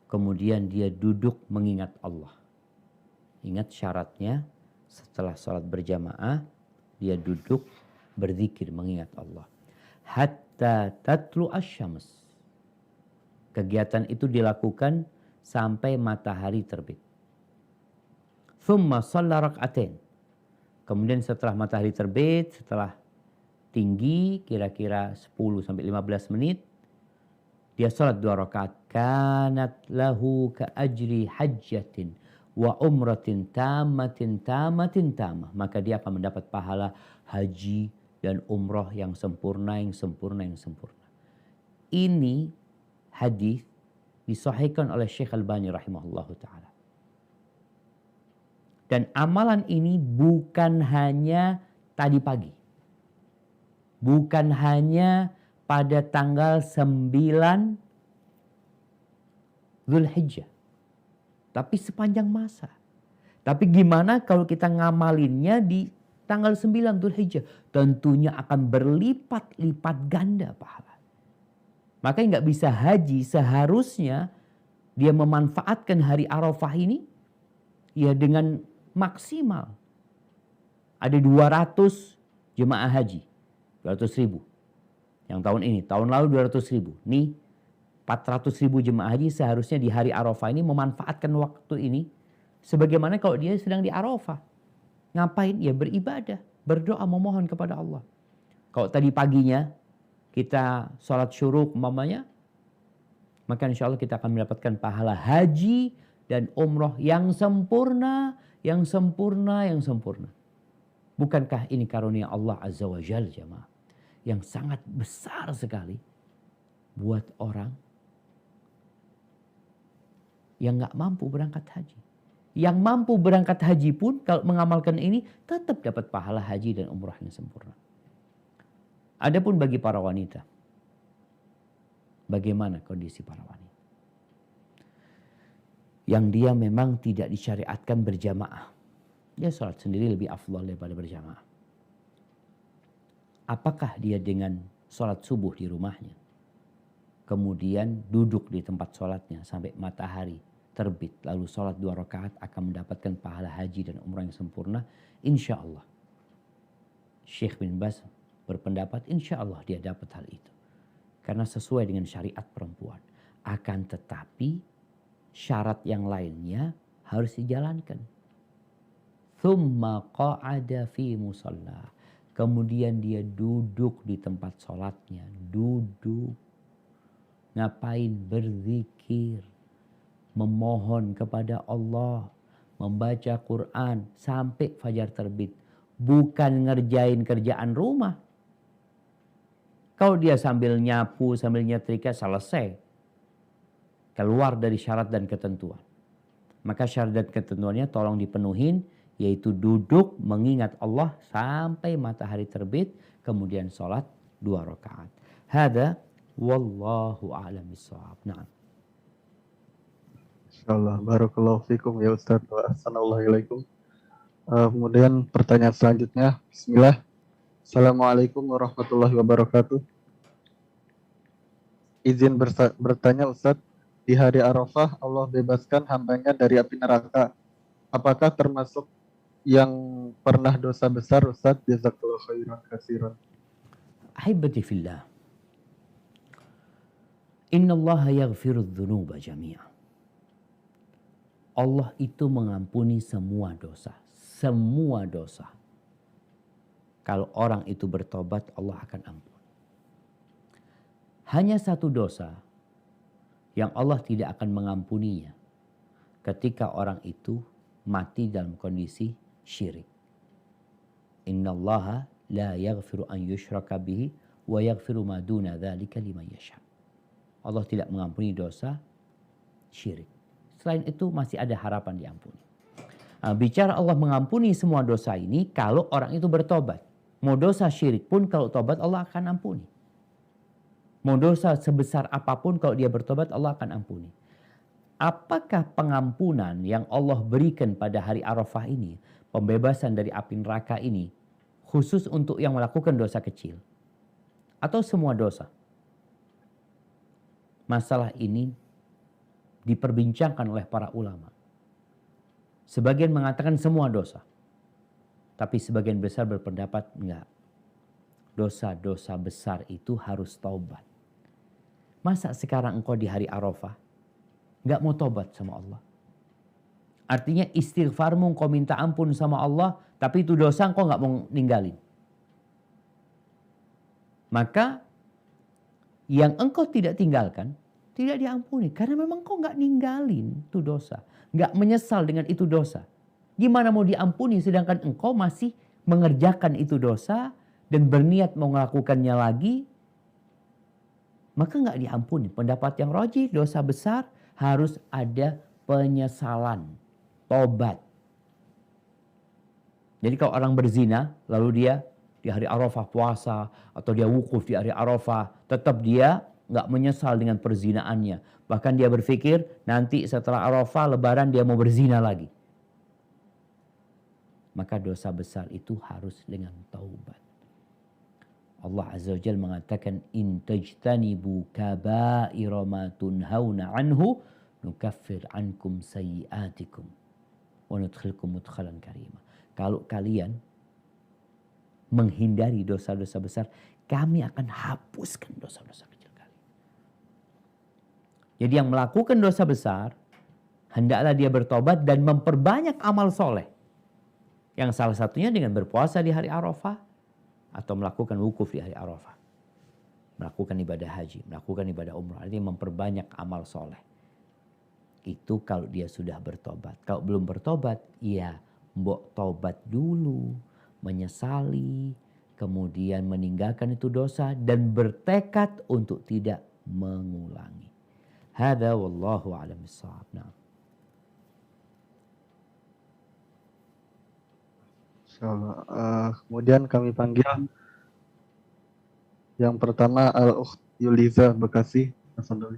kemudian dia duduk mengingat Allah. Ingat syaratnya, setelah sholat berjamaah, dia duduk berzikir mengingat Allah. Hatta tatlu asyams. Kegiatan itu dilakukan sampai matahari terbit. Thumma shalla rak'atain. Kemudian setelah matahari terbit, setelah tinggi kira-kira 10-15 menit, dia sholat 2 rakaat. Kanat lahu ka ajri hajjatin wa umratin tamatin. Maka dia akan mendapat pahala haji dan umrah yang sempurna. Ini hadis disahihkan oleh Syekh Albani rahimahullah ta'ala. Dan amalan ini bukan hanya tadi pagi. Bukan hanya pada tanggal 9 Zulhijjah. Tapi sepanjang masa. Tapi gimana kalau kita ngamalinnya di tanggal 9 Zulhijjah? Tentunya akan berlipat-lipat ganda pahala. Makanya nggak bisa haji, seharusnya dia memanfaatkan hari Arafah ini ya dengan maksimal. Ada 200 jemaah haji. 200.000. Yang tahun ini, tahun lalu 200.000. Nih 400.000 jemaah haji seharusnya di hari Arafah ini memanfaatkan waktu ini sebagaimana kalau dia sedang di Arafah. Ngapain? Ya beribadah, berdoa, memohon kepada Allah. Kalau tadi paginya kita sholat syuruk umpamanya, maka insya Allah kita akan mendapatkan pahala haji dan umroh yang sempurna, yang sempurna, yang sempurna. Bukankah ini karunia Allah Azza wa Jalla jemaah yang sangat besar sekali buat orang yang gak mampu berangkat haji. Yang mampu berangkat haji pun kalau mengamalkan ini tetap dapat pahala haji dan umrah yang sempurna. Adapun bagi para wanita, bagaimana kondisi para wanita? Yang dia memang tidak disyariatkan berjamaah. Dia sholat sendiri lebih afdal daripada berjamaah. Apakah dia dengan sholat subuh di rumahnya, kemudian duduk di tempat sholatnya sampai matahari terbit, lalu sholat 2 rakaat akan mendapatkan pahala haji dan umrah yang sempurna? Insya Allah. Syekh bin Baz berpendapat insya Allah dia dapat hal itu. Karena sesuai dengan syariat perempuan. Akan tetapi syarat yang lainnya harus dijalankan. Thumma qa'ada fi musalla. Kemudian dia duduk di tempat sholatnya. Duduk. Ngapain? Berzikir. Memohon kepada Allah, membaca Quran sampai fajar terbit. Bukan ngerjain kerjaan rumah. Kalau dia sambil nyapu, sambil nyetrika, selesai. Keluar dari syarat dan ketentuan. Maka syarat dan ketentuannya tolong dipenuhin, yaitu duduk mengingat Allah sampai matahari terbit, kemudian sholat 2 rakaat. Hada wallahu a'lam bishawab. Na'am. Insyaallah, barakallahu fikum ya Ustaz wa ahsanallahu. Kemudian pertanyaan selanjutnya, bismillah. Assalamualaikum warahmatullahi wabarakatuh. Izin bertanya Ustaz, di hari Arafah Allah bebaskan hambanya dari api neraka. Apakah termasuk yang pernah dosa besar Ustaz? Jazakallahu khairan katsiran. Ahibati fillah. Inna Allah yaghfiru dzunuba jami'a. Allah itu mengampuni semua dosa. Semua dosa. Kalau orang itu bertobat, Allah akan ampuni. Hanya satu dosa yang Allah tidak akan mengampuninya ketika orang itu mati dalam kondisi syirik. Innallaha la yaghfiru an yushraka bihi wa yaghfiru ma duna dzalika liman yasha. Allah tidak mengampuni dosa syirik. Selain itu masih ada harapan diampuni. Nah, bicara Allah mengampuni semua dosa ini kalau orang itu bertobat. Mau dosa syirik pun kalau tobat Allah akan ampuni. Mau dosa sebesar apapun kalau dia bertobat Allah akan ampuni. Apakah pengampunan yang Allah berikan pada hari Arafah ini, pembebasan dari api neraka ini, khusus untuk yang melakukan dosa kecil? Atau semua dosa? Masalah ini diperbincangkan oleh para ulama. Sebagian mengatakan semua dosa. Tapi sebagian besar berpendapat enggak. Dosa-dosa besar itu harus taubat. Masa sekarang engkau di hari Arafah enggak mau taubat sama Allah? Artinya istighfarmu engkau minta ampun sama Allah, tapi itu dosa engkau enggak mau ninggalin. Maka yang engkau tidak tinggalkan tidak diampuni. Karena memang kau nggak ninggalin itu dosa. Nggak menyesal dengan itu dosa. Gimana mau diampuni sedangkan engkau masih mengerjakan itu dosa dan berniat mau melakukannya lagi. Maka nggak diampuni. Pendapat yang rajih, dosa besar harus ada penyesalan. Tobat. Jadi kalau orang berzina lalu dia di hari Arafah puasa atau dia wukuf di hari Arafah, tetap dia nggak menyesal dengan perzinaannya. Bahkan dia berpikir nanti setelah Arafah lebaran dia mau berzina lagi. Maka dosa besar itu harus dengan taubat. Allah Azza wa Jalla mengatakan in tajtanibu kaba'ira ma tunhauna anhu nukaffir ankum sayyi'atikum wa nudkhilkum mudkhalan karima. Kalau kalian menghindari dosa-dosa besar, kami akan hapuskan dosa-dosa kecil kalian. Jadi yang melakukan dosa besar, hendaklah dia bertobat dan memperbanyak amal soleh. Yang salah satunya dengan berpuasa di hari Arafah atau melakukan wukuf di hari Arafah. Melakukan ibadah haji, melakukan ibadah umrah. Artinya memperbanyak amal soleh. Itu kalau dia sudah bertobat. Kalau belum bertobat, ya mbok tobat dulu. Menyesali, kemudian meninggalkan itu dosa dan bertekad untuk tidak mengulangi. Hada wallahu a'lam bissawab. Nah. Insyaallah. Kemudian kami panggil yang pertama Al-Ukht Yuliza Bekasi. Tafadhali.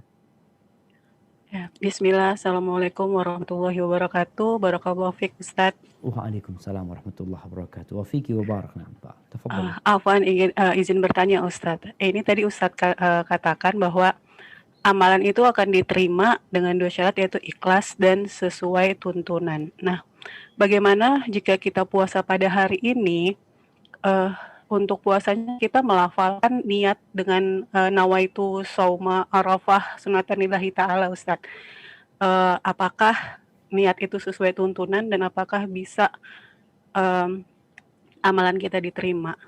Ya, Bismillah, Assalamualaikum warahmatullahi wabarakatuh. Barakallahu fiik Ustadz. Waalaikumsalam warahmatullahi wabarakatuh. Wa fiki wa barak. Pak. Tafadhali. Afwan izin bertanya Ustadz. Ini tadi Ustadz katakan bahwa amalan itu akan diterima dengan 2 syarat, yaitu ikhlas dan sesuai tuntunan. Nah, bagaimana jika kita puasa pada hari ini, untuk puasanya kita melafalkan niat dengan nawaitu sauma arafah sunatanillahi ta'ala Ustadz. Apakah niat itu sesuai tuntunan dan apakah bisa amalan kita diterima?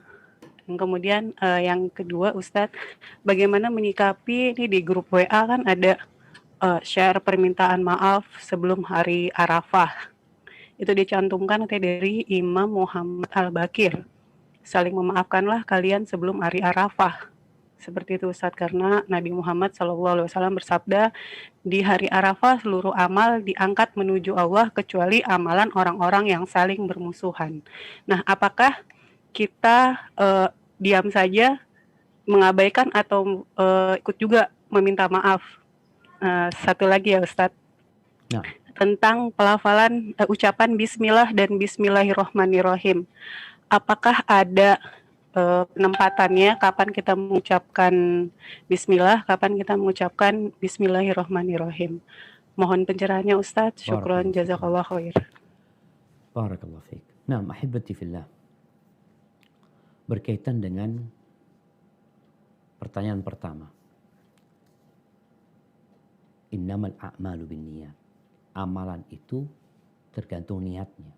Kemudian yang kedua Ustadz, bagaimana menyikapi ini di grup WA kan ada share permintaan maaf sebelum hari Arafah. Itu dicantumkan dari Imam Muhammad Al-Bakir. Saling memaafkanlah kalian sebelum hari Arafah. Seperti itu Ustadz, karena Nabi Muhammad SAW bersabda, di hari Arafah seluruh amal diangkat menuju Allah kecuali amalan orang-orang yang saling bermusuhan. Nah, apakah kita diam saja, mengabaikan atau ikut juga meminta maaf? Satu lagi ya Ustadz, Nah. tentang pelafalan ucapan Bismillah dan Bismillahirrohmanirrohim. Apakah ada penempatannya, kapan kita mengucapkan Bismillah, kapan kita mengucapkan Bismillahirrohmanirrohim? Mohon pencerahannya Ustadz. Syukron, jazakallah khair. Barakallahu fiik. Nah, ahibati fillah. Berkaitan dengan pertanyaan pertama. Innamal a'malu binniyat. Amalan itu tergantung niatnya.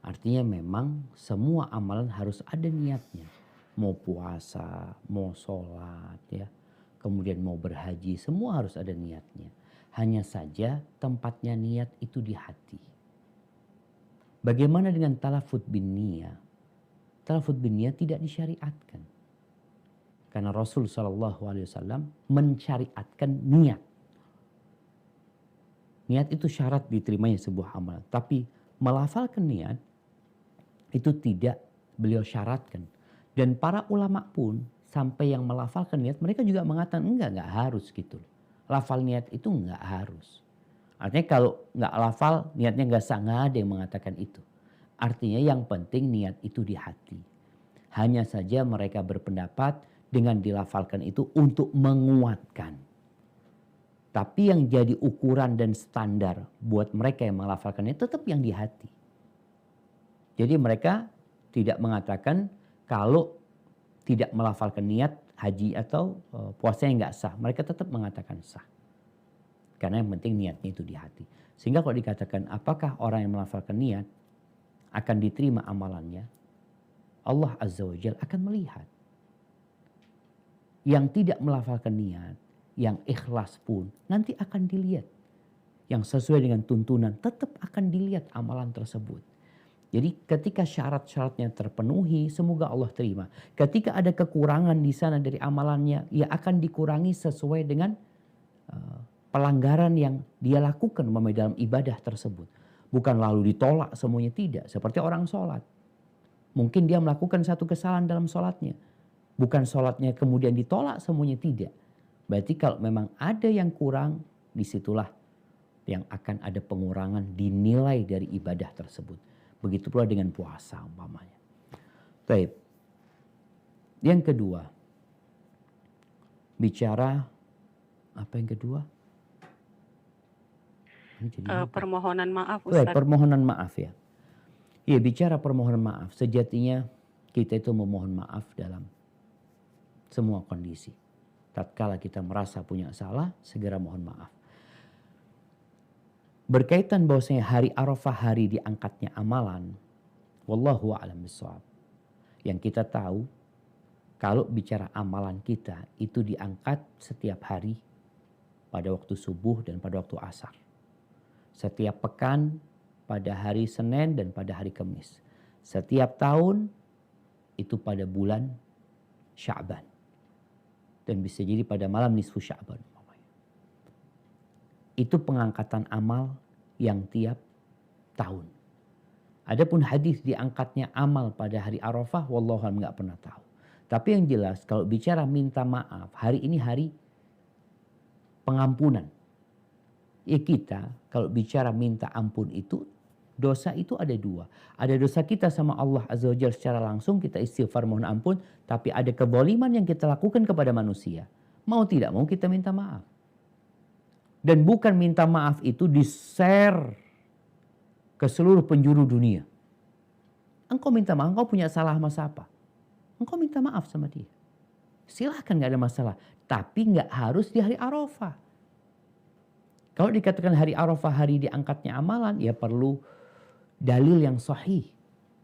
Artinya memang semua amalan harus ada niatnya. Mau puasa, mau sholat, ya, kemudian mau berhaji, semua harus ada niatnya. Hanya saja tempatnya niat itu di hati. Bagaimana dengan talafut bin niyah? Talafut bin niyah tidak disyariatkan. Karena Rasul SAW mensyariatkan niat. Niat itu syarat diterimanya sebuah amalan. Tapi melafalkan niat itu tidak beliau syaratkan. Dan para ulama pun sampai yang melafalkan niat mereka juga mengatakan enggak harus gitu. Lafal niat itu enggak harus. Artinya kalau enggak lafal niatnya enggak sah, enggak ada yang mengatakan itu. Artinya yang penting niat itu di hati. Hanya saja mereka berpendapat dengan dilafalkan itu untuk menguatkan. Tapi yang jadi ukuran dan standar buat mereka yang melafalkannya tetap yang di hati. Jadi mereka tidak mengatakan kalau tidak melafalkan niat haji atau puasanya nggak sah. Mereka tetap mengatakan sah. Karena yang penting niatnya itu di hati. Sehingga kalau dikatakan apakah orang yang melafalkan niat akan diterima amalannya, Allah Azza wa Jalla akan melihat. Yang tidak melafalkan niat, yang ikhlas pun nanti akan dilihat. Yang sesuai dengan tuntunan tetap akan dilihat amalan tersebut. Jadi ketika syarat-syaratnya terpenuhi, semoga Allah terima. Ketika ada kekurangan di sana dari amalannya, ia akan dikurangi sesuai dengan pelanggaran yang dia lakukan dalam ibadah tersebut. Bukan lalu ditolak semuanya, tidak. Seperti orang sholat. Mungkin dia melakukan satu kesalahan dalam sholatnya. Bukan sholatnya kemudian ditolak semuanya, tidak. Berarti kalau memang ada yang kurang, disitulah yang akan ada pengurangan dinilai dari ibadah tersebut. Begitu pula dengan puasa umpamanya. Baik. Yang kedua, bicara apa yang kedua? Permohonan maaf Ustaz. Permohonan maaf ya. Iya, bicara permohonan maaf. Sejatinya kita itu memohon maaf dalam semua kondisi. tatkala kita merasa punya salah, segera mohon maaf. Berkaitan bahwasanya hari Arafah hari diangkatnya amalan, wallahu a'lam bishawab. Yang kita tahu, kalau bicara amalan kita itu diangkat setiap hari pada waktu subuh dan pada waktu asar. Setiap pekan pada hari Senin dan pada hari Kamis. Setiap tahun itu pada bulan Sya'ban. Dan bisa jadi pada malam nisfu Sya'ban. Itu pengangkatan amal yang tiap tahun. Adapun hadis diangkatnya amal pada hari Arafah, wallahu a'lam nggak pernah tahu. Tapi yang jelas kalau bicara minta maaf, hari ini hari pengampunan. Ya kita kalau bicara minta ampun itu, dosa itu ada dua. Ada dosa kita sama Allah Azza wa Jalla secara langsung, kita istighfar mohon ampun. Tapi ada kezaliman yang kita lakukan kepada manusia. Mau tidak mau kita minta maaf. Dan bukan minta maaf itu di-share ke seluruh penjuru dunia. Engkau minta maaf, engkau punya salah sama siapa? Engkau minta maaf sama dia. Silahkan, gak ada masalah. Tapi gak harus di hari Arafah. Kalau dikatakan hari Arafah hari diangkatnya amalan, ya perlu dalil yang sahih.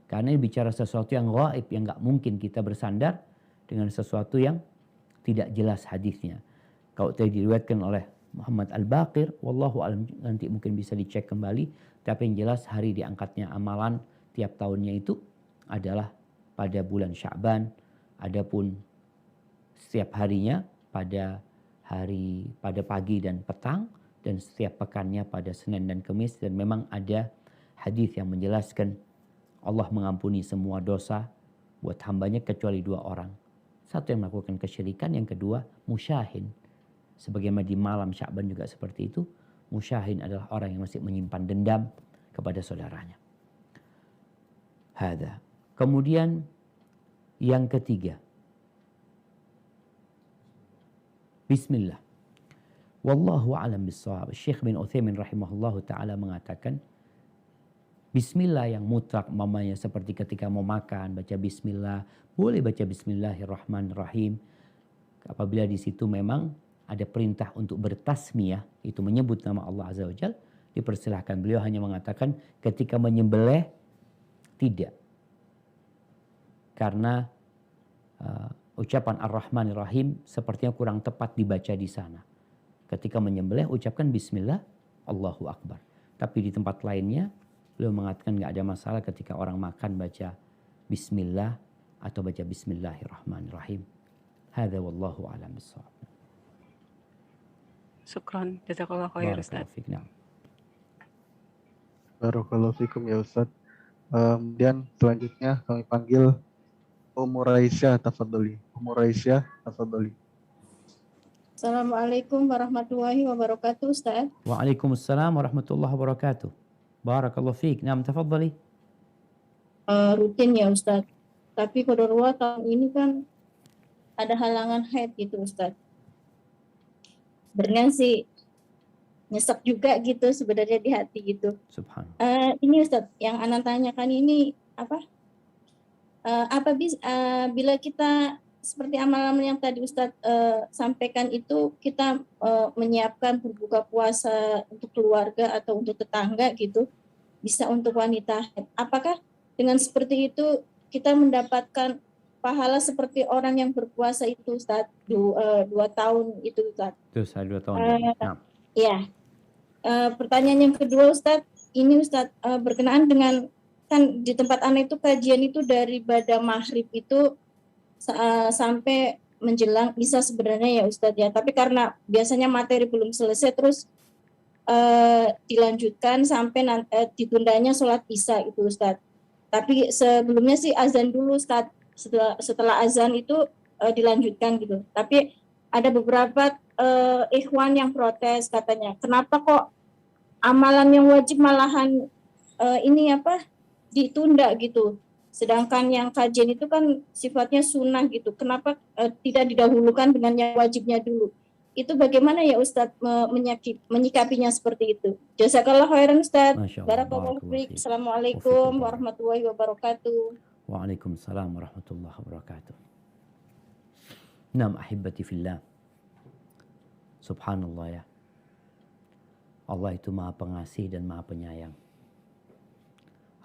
Karena bicara sesuatu yang gaib, yang gak mungkin kita bersandar dengan sesuatu yang tidak jelas hadisnya. Kalau tadi diriwayatkan oleh Muhammad Al-Baqir, wallahu alam, nanti mungkin bisa dicek kembali. Tapi yang jelas hari diangkatnya amalan tiap tahunnya itu adalah pada bulan Sya'ban. Adapun setiap harinya pada pagi dan petang, dan setiap pekannya pada Senin dan Kamis. Dan memang ada hadis yang menjelaskan Allah mengampuni semua dosa buat hambanya kecuali dua orang. Satu yang melakukan kesyirikan, yang kedua musyahin. Sebagaimana di malam Sya'ban juga seperti itu. Musyahin adalah orang yang masih menyimpan dendam kepada saudaranya. Hada. Kemudian yang ketiga, Bismillah. Wallahu a'lam bishawab. Syekh bin Utsaimin rahimahullahu taala mengatakan Bismillah yang mutlak, mamanya seperti ketika mau makan baca Bismillah, boleh baca Bismillahirrahmanirrahim. Apabila di situ memang ada perintah untuk bertasmiyah, itu menyebut nama Allah Azza wa Jalla, dipersilahkan. Beliau hanya mengatakan ketika menyembelih tidak. Karena ucapan Ar-Rahmanir-Rahim sepertinya kurang tepat dibaca di sana. Ketika menyembelih ucapkan Bismillah, Allahu Akbar. Tapi di tempat lainnya beliau mengatakan nggak ada masalah ketika orang makan baca Bismillah atau baca Bismillahirrahmanirrahim. Hadza wallahu a'lam bishawab. Syukran, jazakallah khair Ustaz. Barakallahu fikum ya Ustaz. Kemudian selanjutnya kami panggil Umur Aisyah, tafadhali. Umur Aisyah, tafadhali. Assalamualaikum warahmatullahi wabarakatuh, Ustaz. Waalaikumsalam warahmatullahi wabarakatuh. Barakallahu fiik. Naam, tafadhali. Rutin ya Ustaz. Tapi qadarullah tahun ini kan ada halangan haid gitu Ustaz. Sebenarnya sih nyesek juga gitu sebenarnya di hati gitu. Subhanallah. Ini Ustaz, yang Ana tanyakan ini bila kita seperti amal-amal yang tadi Ustadz sampaikan itu, kita menyiapkan berbuka puasa untuk keluarga atau untuk tetangga gitu, bisa untuk wanita. Apakah dengan seperti itu kita mendapatkan pahala seperti orang yang berpuasa itu Ustadz 2 tahun itu Ustadz? Itu saya 2 tahun. Ya. Pertanyaan yang kedua Ustadz, ini Ustadz berkenaan dengan, kan di tempat Ana itu kajian itu dari pada maghrib itu sampai menjelang bisa sebenarnya ya Ustadz ya, tapi karena biasanya materi belum selesai terus dilanjutkan sampai ditundanya sholat isya itu Ustadz. Tapi sebelumnya sih azan dulu Ustadz, setelah azan itu dilanjutkan gitu. Tapi ada beberapa ikhwan yang protes, katanya kenapa kok amalan yang wajib malahan ditunda gitu. Sedangkan yang kajian itu kan sifatnya sunnah gitu. Kenapa tidak didahulukan dengan yang wajibnya dulu? Itu bagaimana ya Ustadz menyikapinya seperti itu? Jazakallah khairan Ustadz. Barakallahu fiik. Assalamualaikum warahmatullahi wabarakatuh. Waalaikumsalam warahmatullahi wabarakatuh. Naam ahibati fillah. Subhanallah ya. Allah itu maha pengasih dan maha penyayang.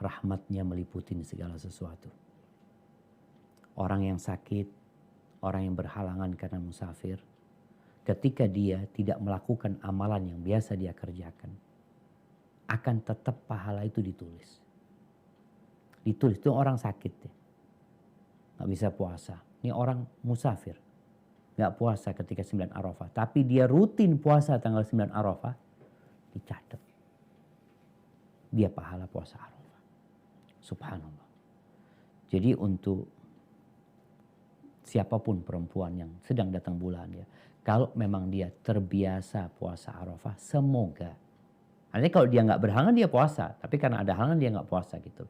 Rahmatnya meliputi segala sesuatu. Orang yang sakit, orang yang berhalangan karena musafir, ketika dia tidak melakukan amalan yang biasa dia kerjakan, akan tetap pahala itu ditulis. Ditulis, itu orang sakit deh. Gak bisa puasa. Ini orang musafir. Gak puasa ketika 9 Arafah. Tapi dia rutin puasa tanggal 9 Arafah. Dicatat. Dia pahala puasa Arafah. Subhanallah. Jadi untuk siapapun perempuan yang sedang datang bulan ya, kalau memang dia terbiasa puasa Arafah, semoga. Artinya kalau dia nggak berhalangan dia puasa, tapi karena ada halangan dia nggak puasa gitu.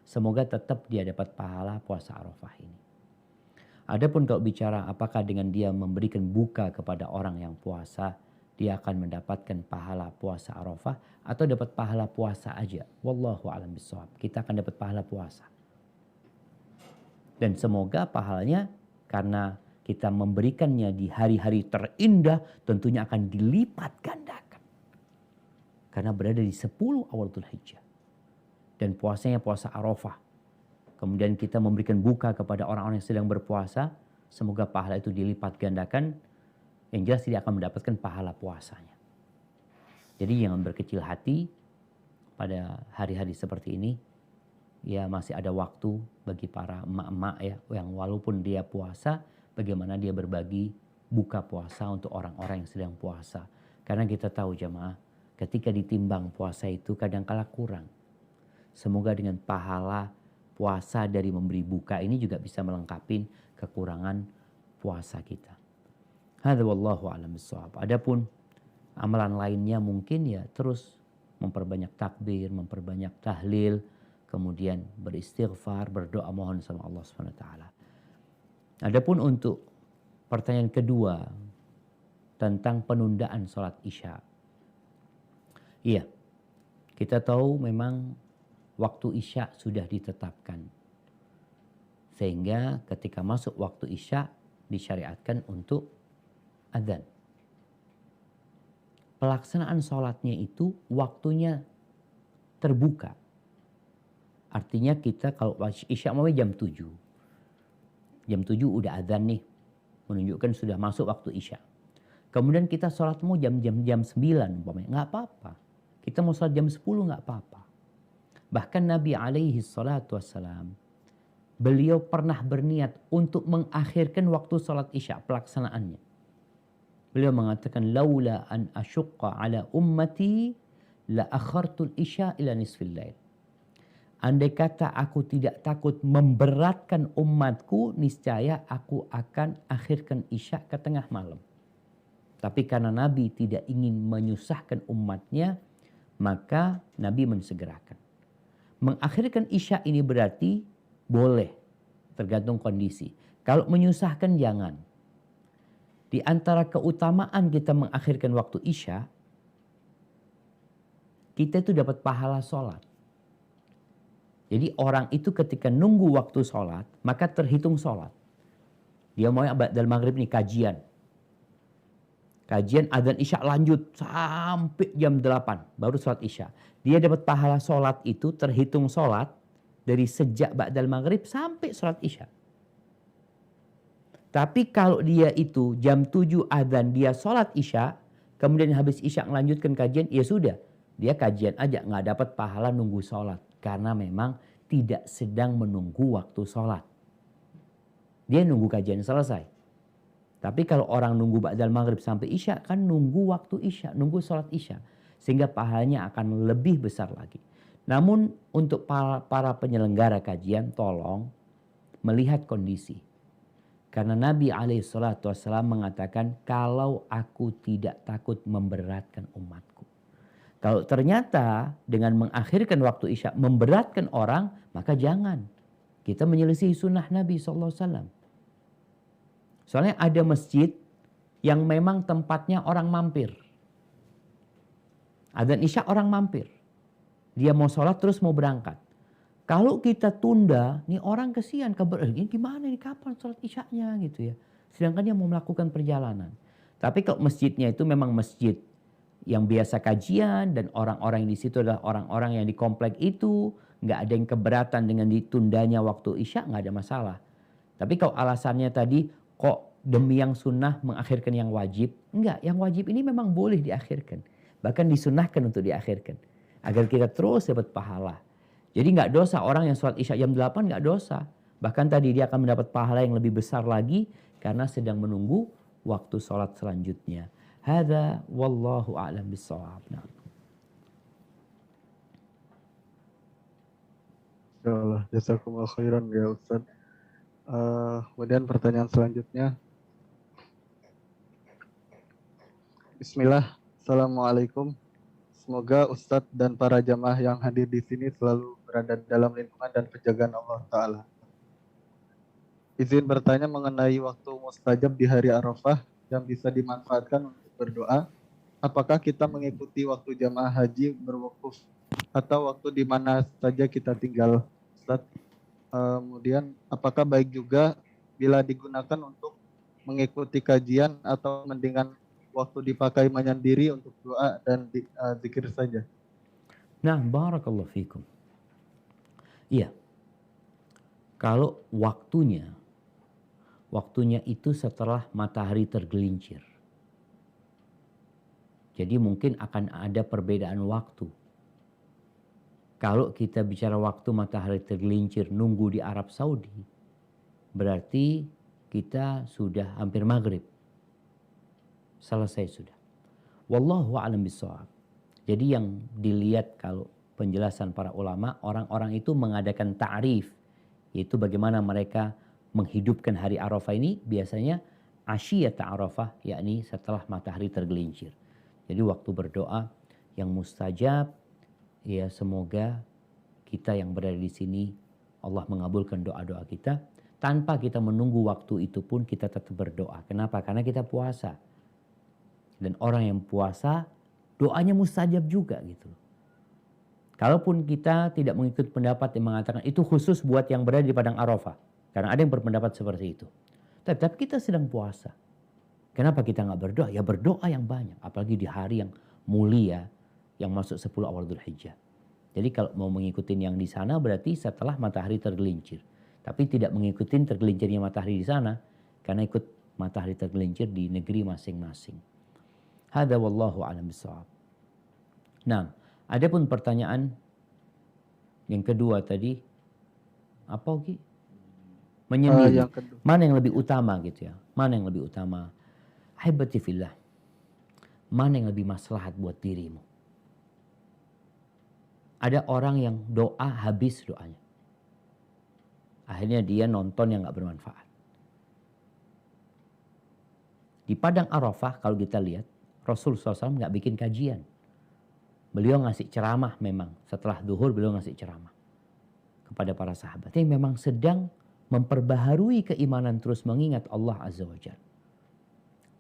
Semoga tetap dia dapat pahala puasa Arafah ini. Adapun kalau bicara apakah dengan dia memberikan buka kepada orang yang puasa, dia akan mendapatkan pahala puasa Arafah atau dapat pahala puasa aja. Wallahu a'lam bishawab. Kita akan dapat pahala puasa. Dan semoga pahalanya karena kita memberikannya di hari-hari terindah tentunya akan dilipat gandakan. Karena berada di 10 awal Dzulhijjah. Dan puasanya puasa Arafah. Kemudian kita memberikan buka kepada orang-orang yang sedang berpuasa. Semoga pahala itu dilipat gandakan. Yang jelas dia akan mendapatkan pahala puasanya. Jadi jangan berkecil hati pada hari-hari seperti ini. Ya masih ada waktu bagi para emak-emak ya. Yang walaupun dia puasa, bagaimana dia berbagi buka puasa untuk orang-orang yang sedang puasa. Karena kita tahu jemaah, ketika ditimbang puasa itu kadang-kala kurang. Semoga dengan pahala puasa dari memberi buka ini juga bisa melengkapi kekurangan puasa kita. Hadza wallahu a'lam bishawab. Adapun amalan lainnya mungkin ya terus memperbanyak takbir, memperbanyak tahlil, kemudian beristighfar, berdoa mohon sama Allah Subhanahu wa taala. Adapun untuk pertanyaan kedua tentang penundaan sholat Isya. Iya, kita tahu memang waktu Isya sudah ditetapkan. Sehingga ketika masuk waktu Isya disyariatkan untuk adzan. Pelaksanaan sholatnya itu waktunya terbuka. Artinya kita kalau Isya mau jam 7. Jam 7 udah adzan nih. Menunjukkan sudah masuk waktu Isya. Kemudian kita sholat mau jam 9 umpamanya. Nggak apa-apa. Kita mau sholat jam 10 nggak apa-apa. Bahkan Nabi alaihi salatu wassalam, beliau pernah berniat untuk mengakhirkan waktu sholat Isya pelaksanaannya. Beliau mengatakan, laula an asyukka ala ummati la akhartul Isya ila nisfil lail. Andai kata aku tidak takut memberatkan umatku, niscaya aku akan akhirkan Isya ke tengah malam. Tapi karena Nabi tidak ingin menyusahkan umatnya, maka Nabi mensegerakan. Mengakhirkan Isya ini berarti boleh, tergantung kondisi. Kalau menyusahkan jangan. Di antara keutamaan kita mengakhirkan waktu Isya, kita itu dapat pahala sholat. Jadi orang itu ketika nunggu waktu sholat, maka terhitung sholat. Dia mau dalam maghrib nih kajian. Kajian adzan Isya lanjut sampai jam 8 baru sholat Isya. Dia dapat pahala sholat itu terhitung sholat dari sejak ba'dal maghrib sampai sholat Isya. Tapi kalau dia itu jam 7 adzan dia sholat Isya, kemudian habis Isya melanjutkan kajian, ya sudah. Dia kajian aja, nggak dapat pahala nunggu sholat. Karena memang tidak sedang menunggu waktu sholat. Dia nunggu kajian selesai. Tapi kalau orang nunggu ba'dal maghrib sampai Isya, kan nunggu waktu Isya, nunggu sholat Isya. Sehingga pahalanya akan lebih besar lagi. Namun untuk para penyelenggara kajian, tolong melihat kondisi. Karena Nabi SAW mengatakan, kalau aku tidak takut memberatkan umatku. Kalau ternyata dengan mengakhirkan waktu Isya memberatkan orang, maka jangan. Kita menyelisih sunnah Nabi SAW. Soalnya ada masjid yang memang tempatnya orang mampir. Adzan Isya orang mampir. Dia mau sholat terus mau berangkat. Kalau kita tunda, nih orang kesian. Ini gimana nih, kapan sholat Isyanya gitu ya. Sedangkan dia mau melakukan perjalanan. Tapi kalau masjidnya itu memang masjid yang biasa kajian dan orang-orang di situ adalah orang-orang yang di komplek itu, nggak ada yang keberatan dengan ditundanya waktu isya, nggak ada masalah. Tapi kalau alasannya tadi kok demi yang sunnah mengakhirkan yang wajib, enggak, yang wajib ini memang boleh diakhirkan. Bahkan disunnahkan untuk diakhirkan. Agar kita terus dapat pahala. Jadi nggak dosa orang yang sholat isya jam 8 nggak dosa. Bahkan tadi dia akan mendapat pahala yang lebih besar lagi karena sedang menunggu waktu sholat selanjutnya. Hadza wallahu a'lam bissawab. Nah. Insyaallah, jazakumullah khairan ya Ustaz. Kemudian pertanyaan selanjutnya. Bismillah, Assalamualaikum. Semoga Ustadz dan para jamaah yang hadir di sini selalu berada dalam lindungan dan penjagaan Allah Ta'ala. Izin bertanya mengenai waktu mustajab di hari Arafah yang bisa dimanfaatkan untuk berdoa. Apakah kita mengikuti waktu jamaah haji berwukuf atau waktu di mana saja kita tinggal, Ustadz? Kemudian apakah baik juga bila digunakan untuk mengikuti kajian atau mendingan waktu dipakai menyendiri untuk doa dan zikir saja? Nah, barakallahu fikum. Iya. Kalau waktunya itu setelah matahari tergelincir. Jadi mungkin akan ada perbedaan waktu. Kalau kita bicara waktu matahari tergelincir nunggu di Arab Saudi, berarti kita sudah hampir maghrib. Selesai sudah. Wallahu a'lam bishawab. Jadi yang dilihat kalau penjelasan para ulama, orang-orang itu mengadakan ta'rif, yaitu bagaimana mereka menghidupkan hari Arafah ini biasanya asyiyat Arafah, yakni setelah matahari tergelincir. Jadi waktu berdoa yang mustajab, ya semoga kita yang berada di sini Allah mengabulkan doa-doa kita. Tanpa kita menunggu waktu itu pun kita tetap berdoa. Kenapa? Karena kita puasa. Dan orang yang puasa doanya mustajab juga gitu. Kalaupun kita tidak mengikuti pendapat yang mengatakan itu khusus buat yang berada di padang Arafah. Karena ada yang berpendapat seperti itu. Tapi kita sedang puasa. Kenapa kita nggak berdoa? Ya berdoa yang banyak. Apalagi di hari yang mulia yang masuk 10 awal Dzulhijjah. Jadi kalau mau mengikuti yang di sana berarti setelah matahari tergelincir. Tapi tidak mengikuti tergelincirnya matahari di sana. Karena ikut matahari tergelincir di negeri masing-masing. Hadza wallahu a'lam bishawab. Nah, adapun pertanyaan yang kedua tadi apa Ugi? Menyendiri. Mana yang lebih utama gitu ya? Mana yang lebih utama? Haibati fillah. Mana yang lebih maslahat buat dirimu? Ada orang yang doa habis doanya. Akhirnya dia nonton yang gak bermanfaat. Di padang Arafah kalau kita lihat, Rasulullah SAW gak bikin kajian. Beliau ngasih ceramah memang. Setelah duhur beliau ngasih ceramah kepada para sahabat yang memang sedang memperbaharui keimanan terus mengingat Allah Azza wa Jalla.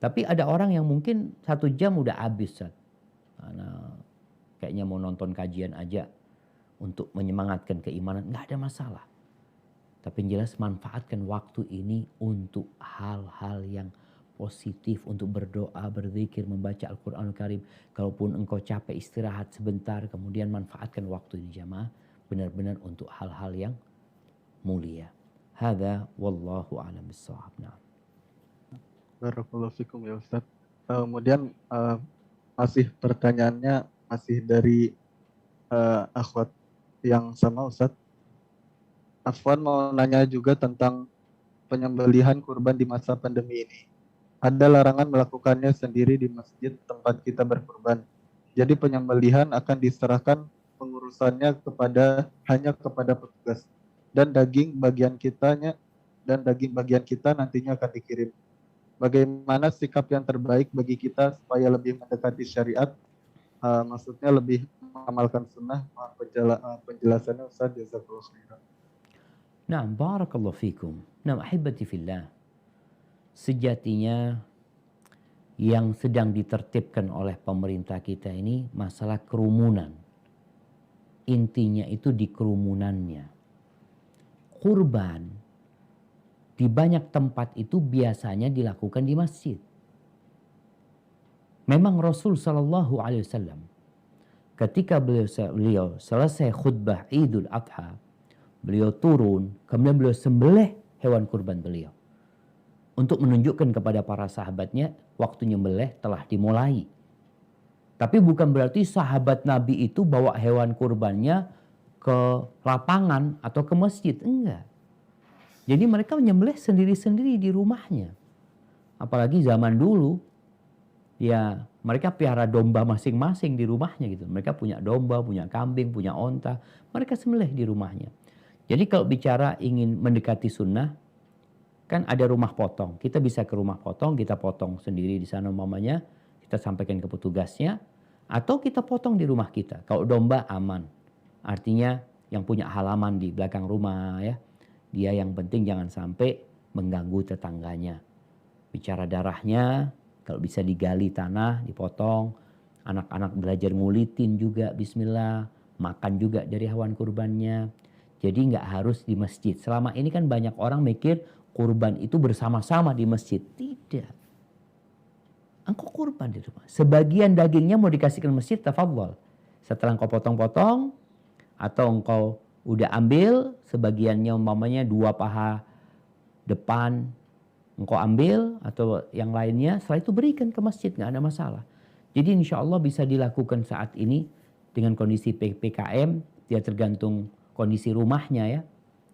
Tapi ada orang yang mungkin 1 jam udah habis. Karena kayaknya mau nonton kajian aja untuk menyemangatkan keimanan. Nggak ada masalah. Tapi yang jelas manfaatkan waktu ini untuk hal-hal yang positif. Untuk berdoa, berzikir, membaca Al-Quranul Karim. Kalaupun engkau capek istirahat sebentar. Kemudian manfaatkan waktu ini jamaah. Benar-benar untuk hal-hal yang mulia. Hadza wallahu a'lam bishawab. Nah. Barakallahu fikum ya Ustaz. Kemudian masih pertanyaannya masih dari akhwat yang sama Ustaz. Afwan mau nanya juga tentang penyembelihan kurban di masa pandemi ini. Ada larangan melakukannya sendiri di masjid tempat kita berkurban. Jadi penyembelihan akan diserahkan pengurusannya hanya kepada petugas. Dan daging bagian kita nantinya akan dikirim. Bagaimana sikap yang terbaik bagi kita supaya lebih mendekati syariat, maksudnya lebih mengamalkan sunnah? Penjelasannya Ustaz, jazakallahu khairan. Nah, barakallahu fikum. Nah, ahibati fillah. Sejatinya yang sedang ditertibkan oleh pemerintah kita ini masalah kerumunan. Intinya itu di kerumunannya. Kurban di banyak tempat itu biasanya dilakukan di masjid. Memang Rasul Sallallahu Alaihi Wasallam ketika beliau selesai khutbah Idul Adha, beliau turun, kemudian beliau sembelih hewan kurban beliau. Untuk menunjukkan kepada para sahabatnya, waktu nyembelih telah dimulai. Tapi bukan berarti sahabat Nabi itu bawa hewan kurbannya ke lapangan atau ke masjid. Enggak. Jadi mereka menyembelih sendiri-sendiri di rumahnya. Apalagi zaman dulu, ya mereka piara domba masing-masing di rumahnya gitu. Mereka punya domba, punya kambing, punya onta. Mereka sembelih di rumahnya. Jadi kalau bicara ingin mendekati sunnah, kan ada rumah potong. Kita bisa ke rumah potong, kita potong sendiri di sana umpamanya. Kita sampaikan ke petugasnya. Atau kita potong di rumah kita. Kalau domba aman. Artinya yang punya halaman di belakang rumah ya. Dia yang penting jangan sampai mengganggu tetangganya. Bicara darahnya, kalau bisa digali tanah, dipotong. Anak-anak belajar ngulitin juga, bismillah. Makan juga dari hewan kurbannya. Jadi nggak harus di masjid. Selama ini kan banyak orang mikir kurban itu bersama-sama di masjid. Tidak. Engkau kurban di rumah. Sebagian dagingnya mau dikasih ke masjid, tafadhol. Setelah engkau potong-potong, atau engkau udah ambil, sebagiannya umpamanya 2 paha depan, engkau ambil, atau yang lainnya, setelah itu berikan ke masjid, nggak ada masalah. Jadi insya Allah bisa dilakukan saat ini dengan kondisi PPKM, dia tergantung kondisi rumahnya ya.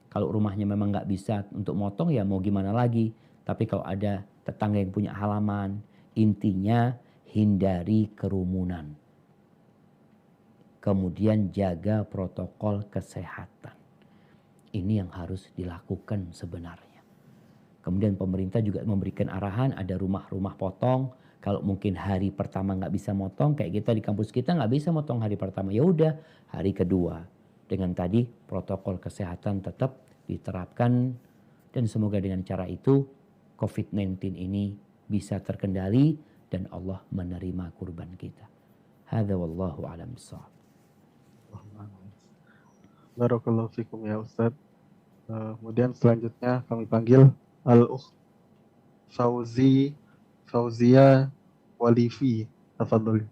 Kalau rumahnya memang nggak bisa untuk motong ya mau gimana lagi. Tapi kalau ada tetangga yang punya halaman, intinya hindari kerumunan. Kemudian jaga protokol kesehatan. Ini yang harus dilakukan sebenarnya. Kemudian pemerintah juga memberikan arahan ada rumah-rumah potong. Kalau mungkin hari pertama nggak bisa motong, kayak kita di kampus kita nggak bisa motong hari pertama. Ya udah hari kedua. Dengan tadi protokol kesehatan tetap diterapkan. Dan semoga dengan cara itu COVID-19 ini bisa terkendali dan Allah menerima kurban kita. Hadza wallahu a'lam bishawab. Barakallahu fikum ya Ustaz. Kemudian selanjutnya kami panggil Al-Ukht Fauzia Walifi. Tafadhali.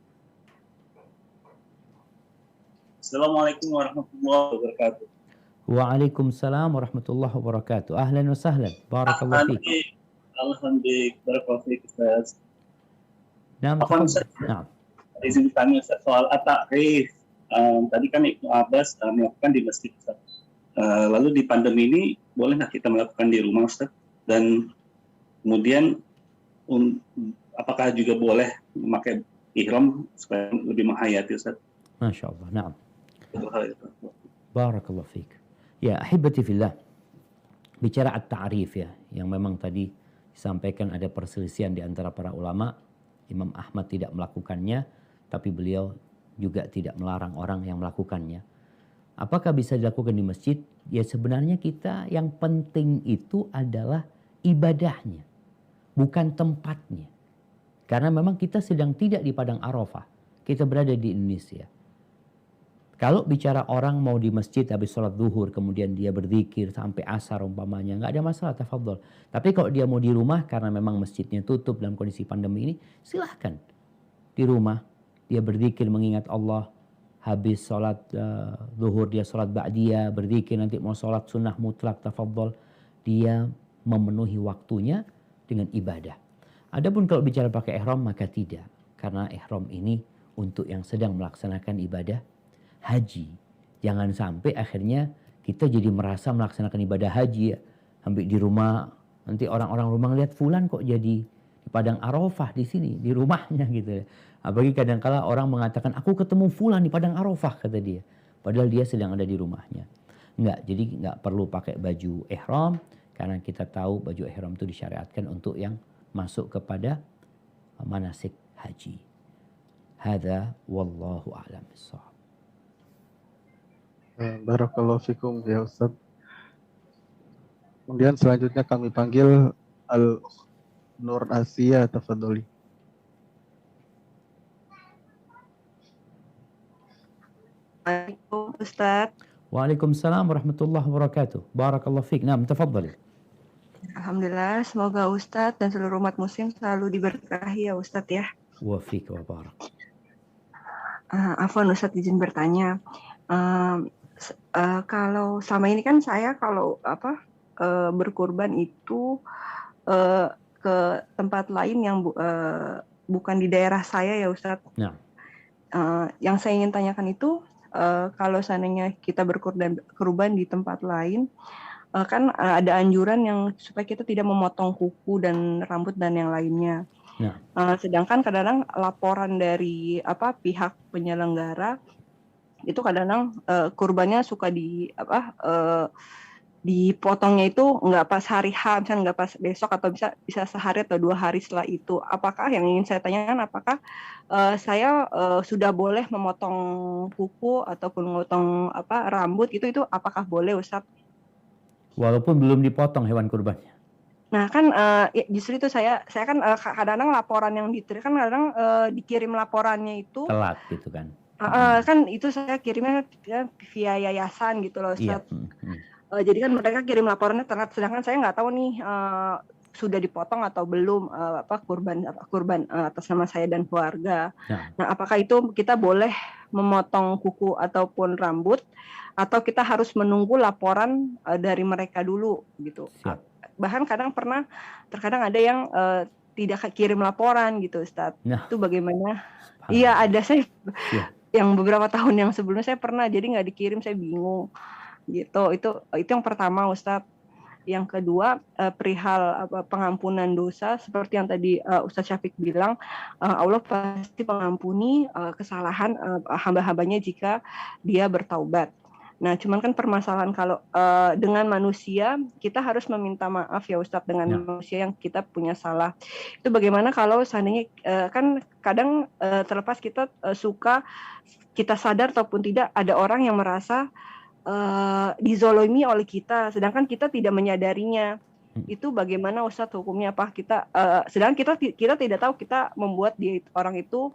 Assalamualaikum warahmatullahi wabarakatuh. Waalaikumsalam warahmatullahi wabarakatuh. Ahlan wa sahlan. Barakallahu fiik. Alhamdulillah. Barakallahu fiik Ustaz. Naam, Naam. Izin kami Ustaz soal at-ta'rif. Tadi kan Ibnu Abbas melakukan di masjid Ustaz. Lalu di pandemi ini boleh nggak kita melakukan di rumah Ustaz? Dan kemudian apakah juga boleh memakai ihram supaya lebih menghayati Ustaz? Masya Allah. Naam. Barakallahu fiik. Ya, ahibati fillah. Bicara at-ta'rif ya, yang memang tadi disampaikan ada perselisihan di antara para ulama. Imam Ahmad tidak melakukannya, tapi beliau juga tidak melarang orang yang melakukannya. Apakah bisa dilakukan di masjid? Ya sebenarnya kita yang penting itu adalah ibadahnya, bukan tempatnya. Karena memang kita sedang tidak di Padang Arafah, kita berada di Indonesia. Kalau bicara orang mau di masjid habis sholat zuhur, kemudian dia berzikir sampai asar umpamanya, nggak ada masalah, tafadhol. Tapi kalau dia mau di rumah karena memang masjidnya tutup dalam kondisi pandemi ini, silahkan di rumah. Dia berzikir mengingat Allah. Habis sholat zuhur dia sholat ba'diyah, berzikir nanti mau sholat sunnah mutlak, tafadhol. Dia memenuhi waktunya dengan ibadah. Adapun kalau bicara pakai ihram maka tidak. Karena ihram ini untuk yang sedang melaksanakan ibadah haji. Jangan sampai akhirnya kita jadi merasa melaksanakan ibadah haji ya. Sampai di rumah, nanti orang-orang rumah lihat fulan kok jadi di Padang Arafah di sini, di rumahnya gitu ya. Apalagi kadang-kala orang mengatakan, aku ketemu fulan di Padang Arafah, kata dia. Padahal dia sedang ada di rumahnya. Enggak, jadi enggak perlu pakai baju ihram. Karena kita tahu baju ihram itu disyariatkan untuk yang masuk kepada manasik haji. Hadza wallahu a'lam bishawab. Barakallahu fikum ya Ustaz. Kemudian selanjutnya kami panggil Al-Nur Asia, tafadholi. Assalamualaikum Ustaz. Waalaikumsalam warahmatullahi wabarakatuh. Barakallahu fiik. Naam, tafadhali. Alhamdulillah, semoga Ustadz dan seluruh umat muslim selalu diberkahi ya Ustadz ya. Wa fiik wa barak. Afwan Ustadz, izin bertanya. Kalau selama ini kan saya kalau berkurban itu ke tempat lain yang bukan di daerah saya ya Ustadz. Nah. Yang saya ingin tanyakan itu kalau seandainya kita berkurban di tempat lain, kan ada anjuran yang supaya kita tidak memotong kuku dan rambut dan yang lainnya. Nah. Sedangkan kadang-kadang laporan dari pihak penyelenggara itu kadang-kadang kurbannya suka dipotongnya itu nggak pas hari H, misalnya nggak pas besok atau bisa sehari atau 2 hari setelah itu. Apakah yang ingin saya tanyakan, apakah saya sudah boleh memotong kuku ataupun memotong rambut itu apakah boleh Ustadz? Walaupun belum dipotong hewan kurbannya. Nah kan justru itu saya kan kadang-kadang laporan yang diterima kan kadang dikirim laporannya itu telat gitu kan. Kan itu saya kirimnya via yayasan gitu loh Ustadz. Iya. Jadi kan mereka kirim laporannya telat, sedangkan saya nggak tahu nih sudah dipotong atau belum kurban atas nama saya dan keluarga. Nah, apakah itu kita boleh memotong kuku ataupun rambut, atau kita harus menunggu laporan dari mereka dulu gitu? Siap. Bahkan terkadang ada yang tidak kirim laporan gitu, Ustadz. Nah. Itu bagaimana? Iya, ada saya yang beberapa tahun yang sebelumnya saya pernah, jadi nggak dikirim, saya bingung. Gitu, itu yang pertama Ustadz. Yang kedua perihal pengampunan dosa, seperti yang tadi Ustadz Syafiq bilang, Allah pasti mengampuni kesalahan hamba-hambanya jika dia bertaubat. Nah, cuman kan permasalahan kalau dengan manusia kita harus meminta maaf ya Ustadz, dengan manusia yang kita punya salah. Itu bagaimana kalau seandainya kan kadang terlepas kita kita sadar ataupun tidak, ada orang yang merasa dizolimi oleh kita, sedangkan kita tidak menyadarinya. Itu bagaimana Ustadz hukumnya? Apa kita sedangkan kita tidak tahu kita membuat orang itu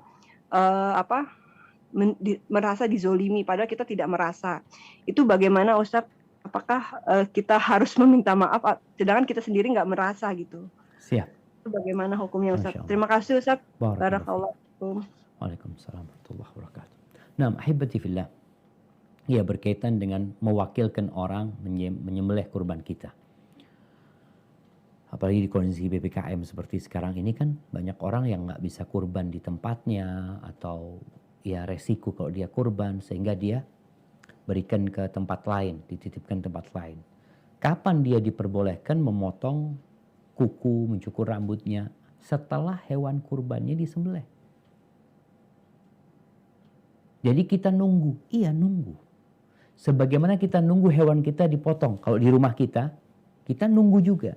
merasa dizolimi, padahal kita tidak merasa. Itu bagaimana Ustadz? Apakah kita harus meminta maaf sedangkan kita sendiri nggak merasa gitu? Siap. Itu bagaimana hukumnya Ustadz? Terima kasih Ustadz. Barakallahu. Waalaikumsalam warahmatullahi wabarakatuh. Nah, ahibati fillah. Ya, berkaitan dengan mewakilkan orang menyembelih kurban kita. Apalagi di kondisi PPKM seperti sekarang ini kan banyak orang yang nggak bisa kurban di tempatnya, atau ya resiko kalau dia kurban sehingga dia berikan ke tempat lain, dititipkan tempat lain. Kapan dia diperbolehkan memotong kuku, mencukur rambutnya? Setelah hewan kurbannya disembelih. Jadi kita nunggu, nunggu. Sebagaimana kita nunggu hewan kita dipotong. Kalau di rumah kita nunggu juga.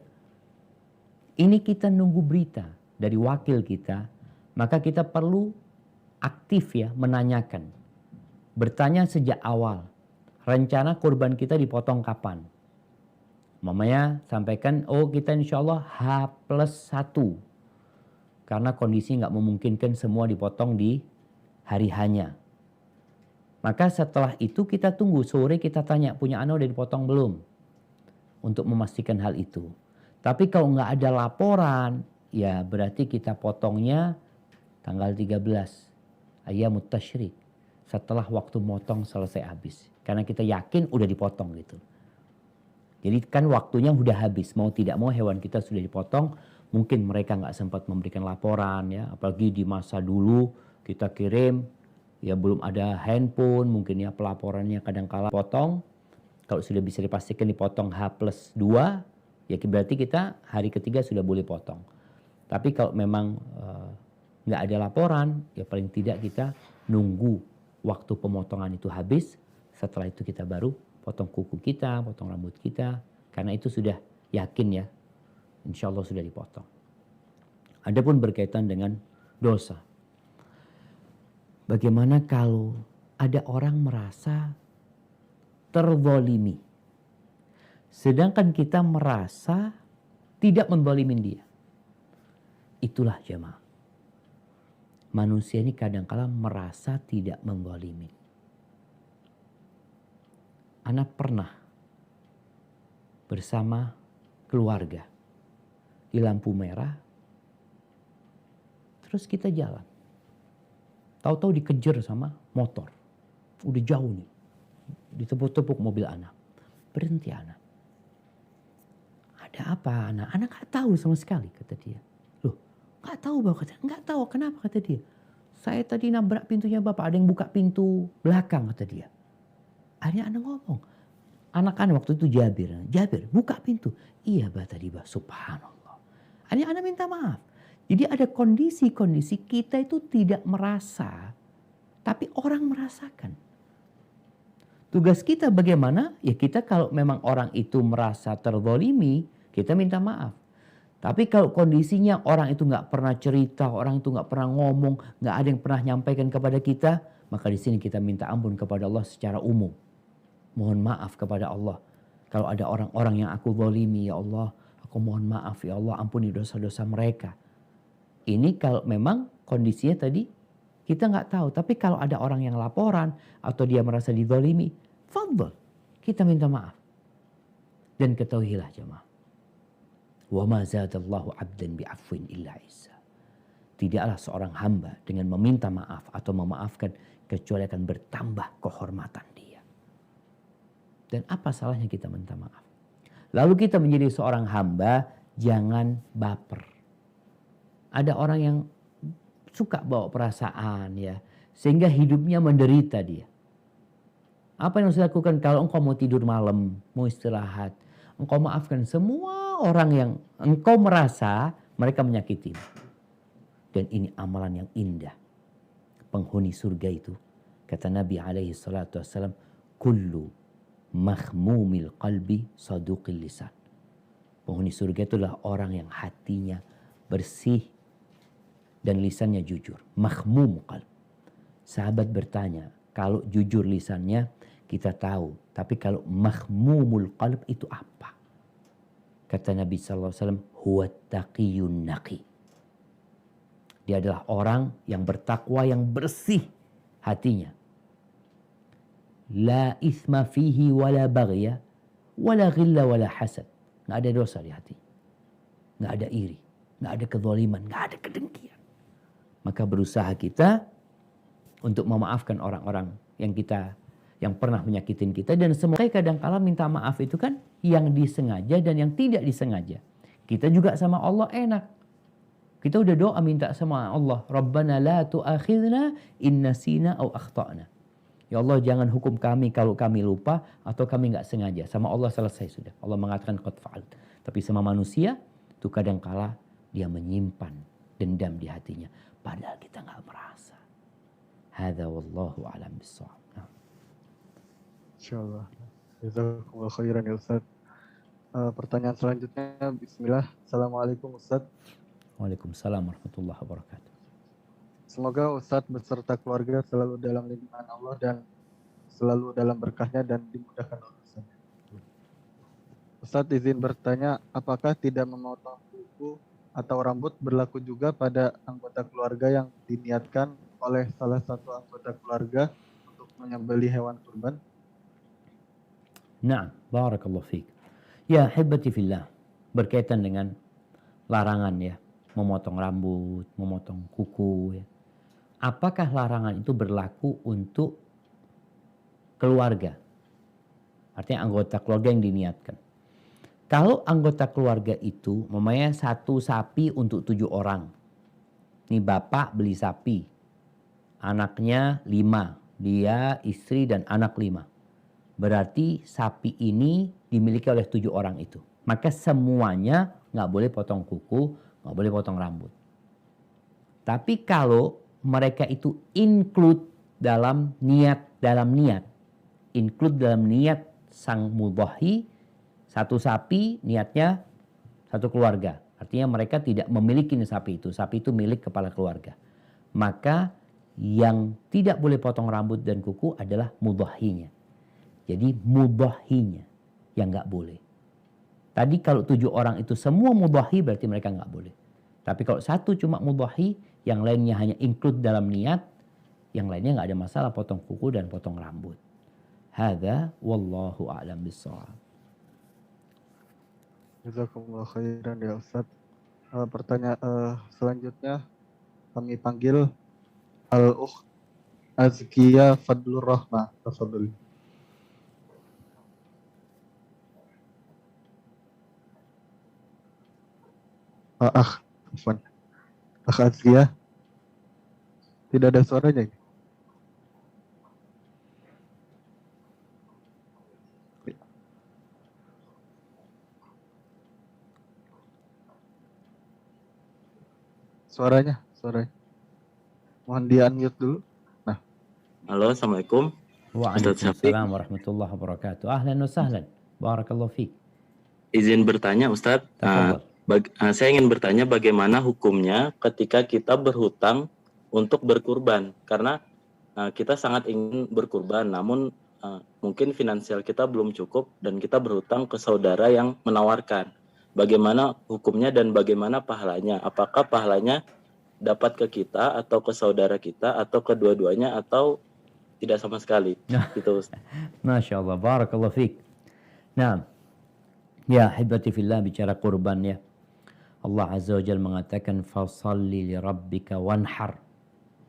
Ini kita nunggu berita dari wakil kita, maka kita perlu aktif ya menanyakan. Bertanya sejak awal, rencana kurban kita dipotong kapan? Mamanya sampaikan, kita insya Allah H+1. Karena kondisi nggak memungkinkan semua dipotong di hari hanya. Maka setelah itu kita tunggu, sore kita tanya, punya anak udah dipotong belum? Untuk memastikan hal itu. Tapi kalau nggak ada laporan, ya berarti kita potongnya tanggal 13. Ayyamut tasyrik. Setelah waktu motong selesai habis. Karena kita yakin udah dipotong gitu. Jadi kan waktunya udah habis. Mau tidak mau hewan kita sudah dipotong. Mungkin mereka nggak sempat memberikan laporan ya. Apalagi di masa dulu kita kirim. Ya belum ada handphone, mungkin ya pelaporannya kadang-kala potong. Kalau sudah bisa dipastikan dipotong H+2, ya berarti kita hari ketiga sudah boleh potong. Tapi kalau memang nggak ada laporan, ya paling tidak kita nunggu waktu pemotongan itu habis. Setelah itu kita baru potong kuku kita, potong rambut kita. Karena itu sudah yakin ya, insya Allah sudah dipotong. Adapun berkaitan dengan dosa. Bagaimana kalau ada orang merasa terzalimi, sedangkan kita merasa tidak menzalimin dia? Itulah jemaah. Manusia ini kadang-kala merasa tidak menzalimin. Ana pernah bersama keluarga di lampu merah, terus kita jalan. Tahu-tahu dikejar sama motor. Udah jauh nih. Ditepuk-tepuk mobil anak. Berhenti anak. Ada apa anak? Anak gak tahu sama sekali kata dia. Loh gak tahu bapak kata. Gak tahu kenapa kata dia. Saya tadi nabrak pintunya bapak. Ada yang buka pintu belakang kata dia. Akhirnya anak ngomong. Anak-anak waktu itu Jabir buka pintu. Iya bah tadi bah, subhanallah. Akhirnya anak minta maaf. Jadi ada kondisi-kondisi kita itu tidak merasa, tapi orang merasakan. Tugas kita bagaimana? Ya kita kalau memang orang itu merasa terzalimi, kita minta maaf. Tapi kalau kondisinya orang itu nggak pernah cerita, orang itu nggak pernah ngomong, nggak ada yang pernah nyampaikan kepada kita, maka di sini kita minta ampun kepada Allah secara umum. Mohon maaf kepada Allah. Kalau ada orang-orang yang aku zalimi, ya Allah, aku mohon maaf ya Allah, ampuni dosa-dosa mereka. Ini kalau memang kondisinya tadi kita nggak tahu. Tapi kalau ada orang yang laporan atau dia merasa dizalimi, fadhal, kita minta maaf. Dan ketahuilah jemaah. Wa ma zadallahu 'abdan bi'afwin illa 'izza. Tidaklah seorang hamba dengan meminta maaf atau memaafkan kecuali akan bertambah kehormatan dia. Dan apa salahnya kita minta maaf? Lalu kita menjadi seorang hamba, jangan baper. Ada orang yang suka bawa perasaan ya, sehingga hidupnya menderita dia. Apa yang harus dilakukan kalau engkau mau tidur malam, mau istirahat, engkau maafkan semua orang yang engkau merasa mereka menyakiti. Dan ini amalan yang indah. Penghuni surga itu, kata Nabi alaihi salatu wassalam, kullu makhmumil qalbi saduqil lisan. Penghuni surga itulah orang yang hatinya bersih dan lisannya jujur. Makhmum qalb. Sahabat bertanya, kalau jujur lisannya kita tahu. Tapi kalau makhmumul qalb itu apa? Kata Nabi SAW, huwa taqiyun naqi. Dia adalah orang yang bertakwa, yang bersih hatinya. La ithma fihi wala baghya, wala ghilla wala hasad. Nggak ada dosa di hati. Nggak ada iri. Nggak ada kezaliman. Nggak ada kedengkian. Maka berusaha kita untuk memaafkan orang-orang yang pernah menyakitin kita. Dan semoga kadang-kala minta maaf itu kan yang disengaja dan yang tidak disengaja. Kita juga sama Allah enak. Kita udah doa minta sama Allah. Rabbana la tu'akhidna in nasina au akhtana. Ya Allah jangan hukum kami kalau kami lupa atau kami nggak sengaja. Sama Allah selesai sudah. Allah mengatakan qad fa'alt. Tapi sama manusia itu kadang-kala dia menyimpan dendam di hatinya. Padahal kita nggak merasa. Hadza wallahu a'lam bissawab. Insyaallah. Jazakumullah khairan ya Ustaz. Pertanyaan selanjutnya, bismillah. Assalamualaikum Ustaz. Waalaikumsalam warahmatullahi wabarakatuh. Semoga Ustaz beserta keluarga selalu dalam lindungan Allah dan selalu dalam berkahnya dan dimudahkan urusannya. Ustaz izin bertanya, apakah tidak memotong kuku atau rambut berlaku juga pada anggota keluarga yang diniatkan oleh salah satu anggota keluarga untuk menyembelih hewan kurban? Nah, barakallahu fiik. Ya, hibbati fillah. Berkaitan dengan larangan ya, memotong rambut, memotong kuku ya. Apakah larangan itu berlaku untuk keluarga? Artinya anggota keluarga yang diniatkan. Kalau anggota keluarga itu memangnya 1 sapi untuk 7 orang. Ini bapak beli sapi. Anaknya 5. Dia, istri dan anak 5. Berarti sapi ini dimiliki oleh 7 orang itu. Maka semuanya nggak boleh potong kuku, nggak boleh potong rambut. Tapi kalau mereka itu include dalam niat, include dalam niat sang mudhahi, 1 sapi niatnya 1 keluarga. Artinya mereka tidak memiliki sapi itu. Sapi itu milik kepala keluarga. Maka yang tidak boleh potong rambut dan kuku adalah mudhahinya. Jadi mudhahinya yang nggak boleh. Tadi kalau 7 orang itu semua mudhahi berarti mereka nggak boleh. Tapi kalau 1 cuma mudhahi, yang lainnya hanya include dalam niat, yang lainnya nggak ada masalah potong kuku dan potong rambut. Hadza wallahu a'lam bissawab. Jazakumullah khairan ya Ustaz. Pertanyaan selanjutnya kami panggil Al-Ukht Azkia Fadlur Rahma. Tafadhol. Afwan. Azkia, tidak ada suaranya. Suaranya. Mohon di-unmute dulu. Nah, Halo, Assalamualaikum. Ustadz Syafiq. Waalaikumsalam warahmatullahi wabarakatuh. Ahlan wa sahlan. Barakallahu fiik. Izin bertanya, Ustadz. Tafadhol. Saya ingin bertanya bagaimana hukumnya ketika kita berhutang untuk berkurban. Karena kita sangat ingin berkurban, namun mungkin finansial kita belum cukup dan kita berhutang ke saudara yang menawarkan. Bagaimana hukumnya dan bagaimana pahalanya? Apakah pahalanya dapat ke kita atau ke saudara kita atau kedua-duanya atau tidak sama sekali? Gitu, Ustaz. Masya Allah, barakallahu fiik. Nah, ya hibati fillah, bicara kurban ya. Allah Azza wa Jalla mengatakan fasalli li rabbika wanhar.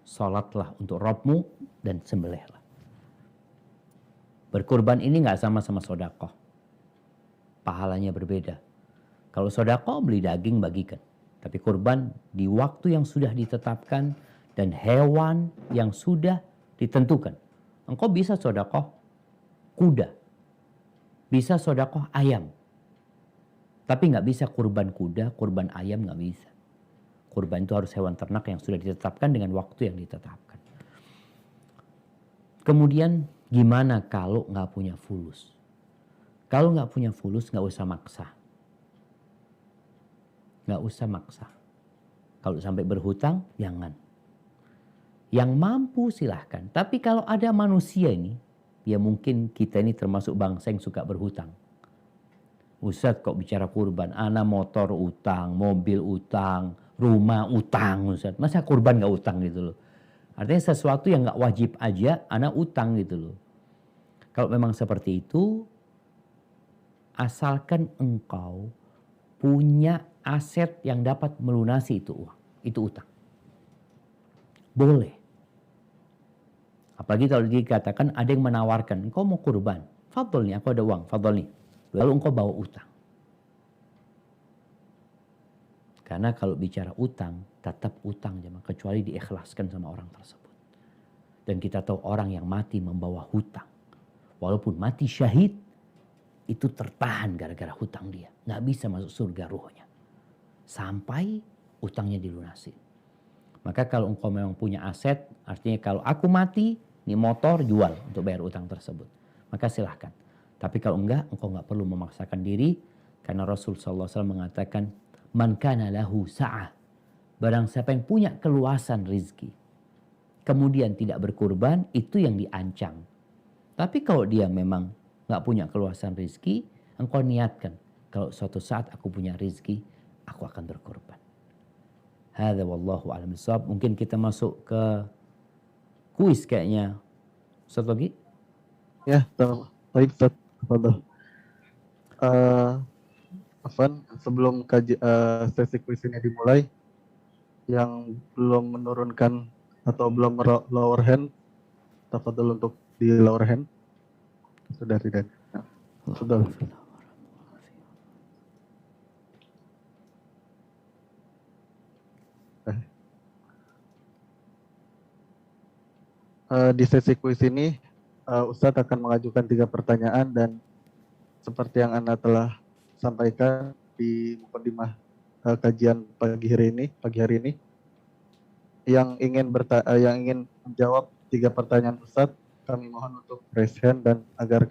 Salatlah untuk Rabbmu dan sembelihlah. Berkurban ini nggak sama sedekah. Pahalanya berbeda. Kalau sedekah beli daging bagikan. Tapi kurban di waktu yang sudah ditetapkan dan hewan yang sudah ditentukan. Engkau bisa sedekah kuda. Bisa sedekah ayam. Tapi nggak bisa kurban kuda, kurban ayam nggak bisa. Kurban itu harus hewan ternak yang sudah ditetapkan dengan waktu yang ditetapkan. Kemudian gimana kalau nggak punya fulus? Kalau nggak punya fulus nggak usah maksa. Nggak usah maksa. Kalau sampai berhutang, jangan. Yang mampu silahkan. Tapi kalau ada manusia ini, ya mungkin kita ini termasuk bangsa yang suka berhutang. Ustadz kok bicara kurban, ana motor utang, mobil utang, rumah utang Ustadz. Masa kurban nggak utang gitu loh. Artinya sesuatu yang nggak wajib aja, ana utang gitu loh. Kalau memang seperti itu, asalkan engkau punya aset yang dapat melunasi itu uang, itu utang. Boleh. Apalagi kalau dikatakan ada yang menawarkan, engkau mau kurban, fadol nih, aku ada uang, fadol nih. Lalu engkau bawa utang. Karena kalau bicara utang, tetap utang jemaah, kecuali diikhlaskan sama orang tersebut. Dan kita tahu orang yang mati membawa hutang. Walaupun mati syahid, itu tertahan gara-gara hutang dia. Nggak bisa masuk surga ruhnya. Sampai utangnya dilunasi. Maka kalau engkau memang punya aset, artinya kalau aku mati, ini motor jual untuk bayar utang tersebut. Maka silahkan. Tapi kalau enggak, engkau enggak perlu memaksakan diri. Karena Rasul SAW mengatakan, man kana lahu sa'ah. Barang siapa yang punya keluasan rizki, kemudian tidak berkurban, itu yang diancam. Tapi kalau dia memang enggak punya keluasan rizki, engkau niatkan. Kalau suatu saat aku punya rizki, aku akan berkorban. Hadza wallahu a'lam bishawab. Mungkin kita masuk ke kuis kayaknya. Ustaz lagi? ya, baik Ustaz. Tafadhol. Afwan, sebelum sesi kuis ini dimulai, yang belum menurunkan atau belum lower hand, tafadhol untuk di lower hand. Sudah tidak. Nah, tafadhol. Di sesi kuis ini Ustadz akan mengajukan 3 pertanyaan dan seperti yang Anda telah sampaikan di mukadimah kajian pagi hari ini yang ingin menjawab 3 pertanyaan Ustadz, kami mohon untuk raise hand dan agar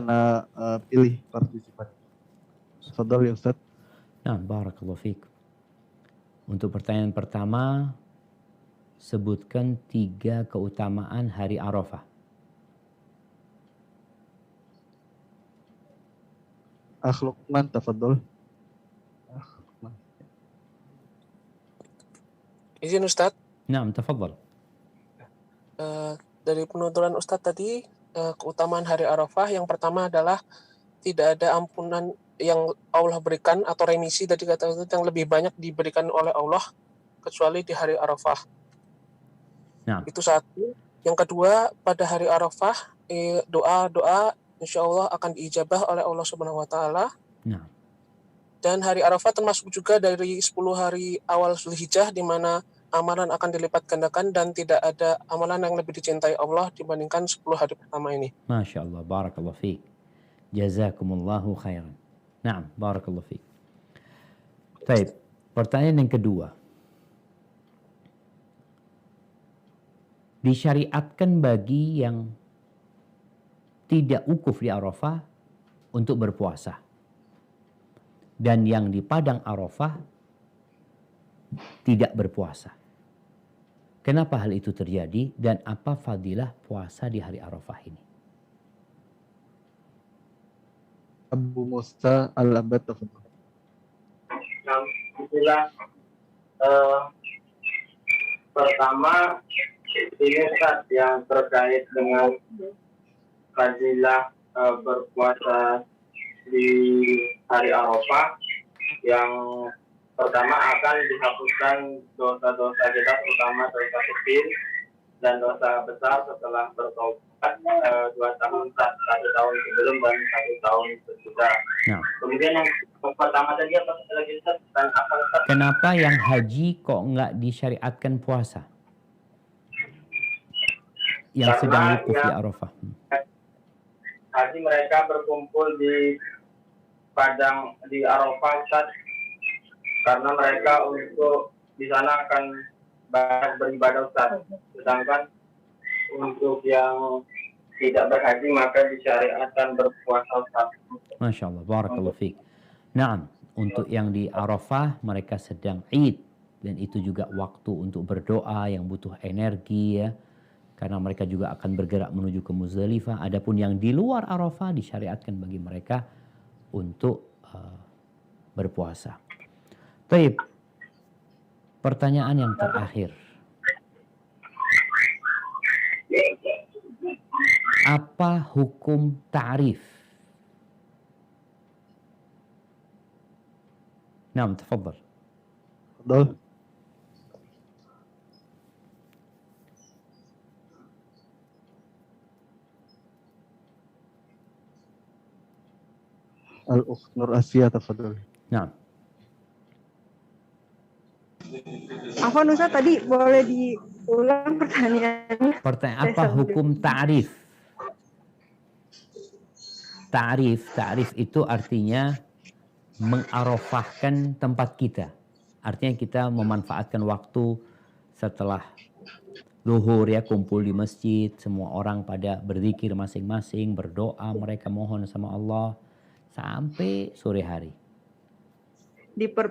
Anda pilih partisipan. Fadhol ya Ustadz. Nah, barakallahu fiik. Untuk pertanyaan pertama, sebutkan 3 keutamaan hari Arafah. Lukman, tafadhol. Izin Ustadz. Naam, tafadhol. Dari penuturan Ustadz tadi, keutamaan hari Arafah yang pertama adalah tidak ada ampunan yang Allah berikan atau remisi dari kata Ustadz yang lebih banyak diberikan oleh Allah kecuali di hari Arafah. Nah, Itu satu. Yang kedua, pada hari Arafah, doa-doa insya Allah akan diijabah oleh Allah Subhanahu wa Ta'ala. nah, Dan hari Arafah termasuk juga dari 10 hari awal Zulhijjah, di mana amalan akan dilipat gandakan dan tidak ada amalan yang lebih dicintai Allah dibandingkan 10 hari pertama ini. Masya Allah, barakallah fiik. Jazakumullahu khairan. Naam, barakallah fiik. Baik, pertanyaan yang kedua. Disyariatkan bagi yang tidak wukuf di Arafah untuk berpuasa. Dan yang di padang Arafah tidak berpuasa. Kenapa hal itu terjadi dan apa fadilah puasa di hari Arafah ini? Abu Musa Al-Abbad, tafadhol. Nah, itulah pertama ini Ustaz yang terkait dengan fadilah berpuasa di hari Arafah. Yang pertama akan dihapuskan dosa-dosa kita, terutama dosa kecil dan dosa besar setelah bertobat 2 tahun, 1 tahun sebelum dan 1 tahun sesudah. Nah, Kemudian yang pertama tadi apa lagi Ustaz? Dan apa Ustaz? kenapa yang haji kok nggak disyariatkan puasa? Yang sedang Karena wukuf di yang Arafah. haji mereka berkumpul di padang di Arafah Ustaz, karena mereka untuk di sana akan banyak beribadah Ustaz. Sedangkan untuk yang tidak berhaji maka disyariatkan berpuasa Ustaz. Masya Allah, barakallahu fiik. Naam, untuk yang di Arafah mereka sedang Id dan itu juga waktu untuk berdoa yang butuh energi ya. Karena mereka juga akan bergerak menuju ke Muzdalifah. Adapun yang di luar Arafah disyariatkan bagi mereka untuk berpuasa. Baik. Pertanyaan yang terakhir. Apa hukum ta'rif? Naam, tafadhal. Tafadhol. Al-Ukht Nur Asia, tafadhol. Naam. Afwan Ustaz, tadi boleh diulang pertanyaannya? Pertanyaan apa hukum ta'rif? Ta'rif itu artinya mengarafahkan tempat kita. Artinya kita memanfaatkan waktu setelah zuhur ya, kumpul di masjid, semua orang pada berzikir masing-masing, berdoa, mereka mohon sama Allah sampai sore hari.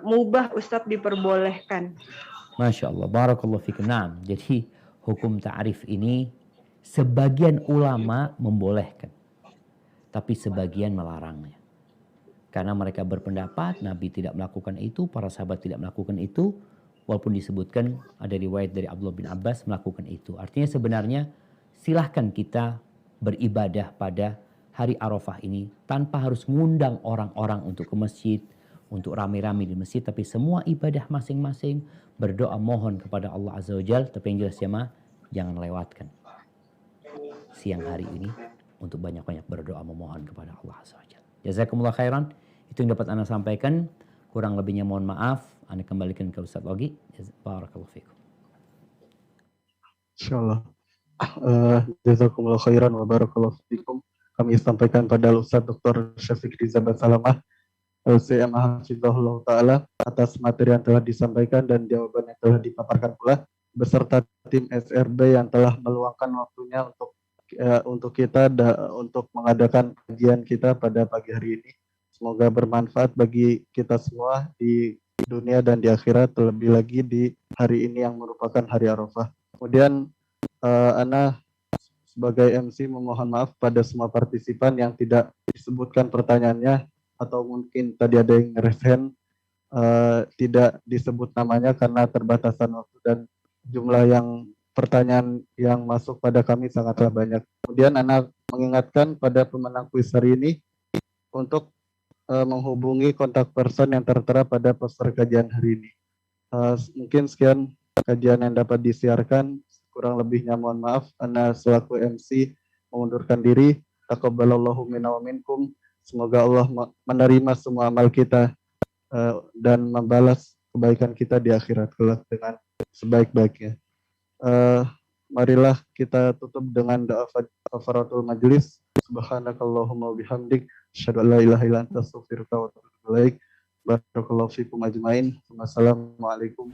Mubah Ustadz, diperbolehkan. Masya Allah, barakallahu fikum. Naam. Jadi hukum ta'rif ini sebagian ulama membolehkan, tapi sebagian melarangnya. Karena mereka berpendapat Nabi tidak melakukan itu, para sahabat tidak melakukan itu, walaupun disebutkan ada riwayat dari Abdullah bin Abbas melakukan itu. Artinya sebenarnya silahkan kita beribadah pada hari Arafah ini tanpa harus mengundang orang-orang untuk ke masjid, untuk rame-rame di masjid, tapi semua ibadah masing-masing, berdoa mohon kepada Allah Azza wa Jalla. Tapi yang jelas jemaah, jangan lewatkan siang hari ini untuk banyak-banyak berdoa memohon kepada Allah Azza wa Jalla. Jazakumullah khairan. Itu yang dapat Anda sampaikan. Kurang lebihnya mohon maaf. Anda kembalikan ke Ustaz Logi. Barakallahu fikum. Insyaallah. Jazakumullah khairan wa barakallahu fikum. Kami sampaikan pada Ustaz Dr. Syafiq Riza Basalamah, LCM Hafizahullah Ta'ala, atas materi yang telah disampaikan dan jawaban yang telah dipaparkan pula, beserta tim SRB yang telah meluangkan waktunya untuk kita untuk mengadakan kajian kita pada pagi hari ini. Semoga bermanfaat bagi kita semua di dunia dan di akhirat, terlebih lagi di hari ini yang merupakan hari Arafah. Kemudian Ana sebagai MC memohon maaf pada semua partisipan yang tidak disebutkan pertanyaannya, atau mungkin tadi ada yang ngeresen tidak disebut namanya karena terbatasan waktu dan jumlah yang pertanyaan yang masuk pada kami sangatlah banyak. Kemudian Ana mengingatkan pada pemenang kuis hari ini untuk menghubungi kontak person yang tertera pada poster kajian hari ini. Mungkin sekian kajian yang dapat disiarkan. Kurang lebihnya mohon maaf. Ana selaku MC mengundurkan diri. Taqabbalallahu minna wa minkum. Semoga Allah menerima semua amal kita dan membalas kebaikan kita di akhirat kelak dengan sebaik-baiknya. Marilah kita tutup dengan doa kafaratul majlis. Subhanakallahumma bihamdik, asyhadu an la ilaha illa anta, astaghfiruka wa atubu ilaik. Barakallahu fikum ajmain. Wassalamualaikum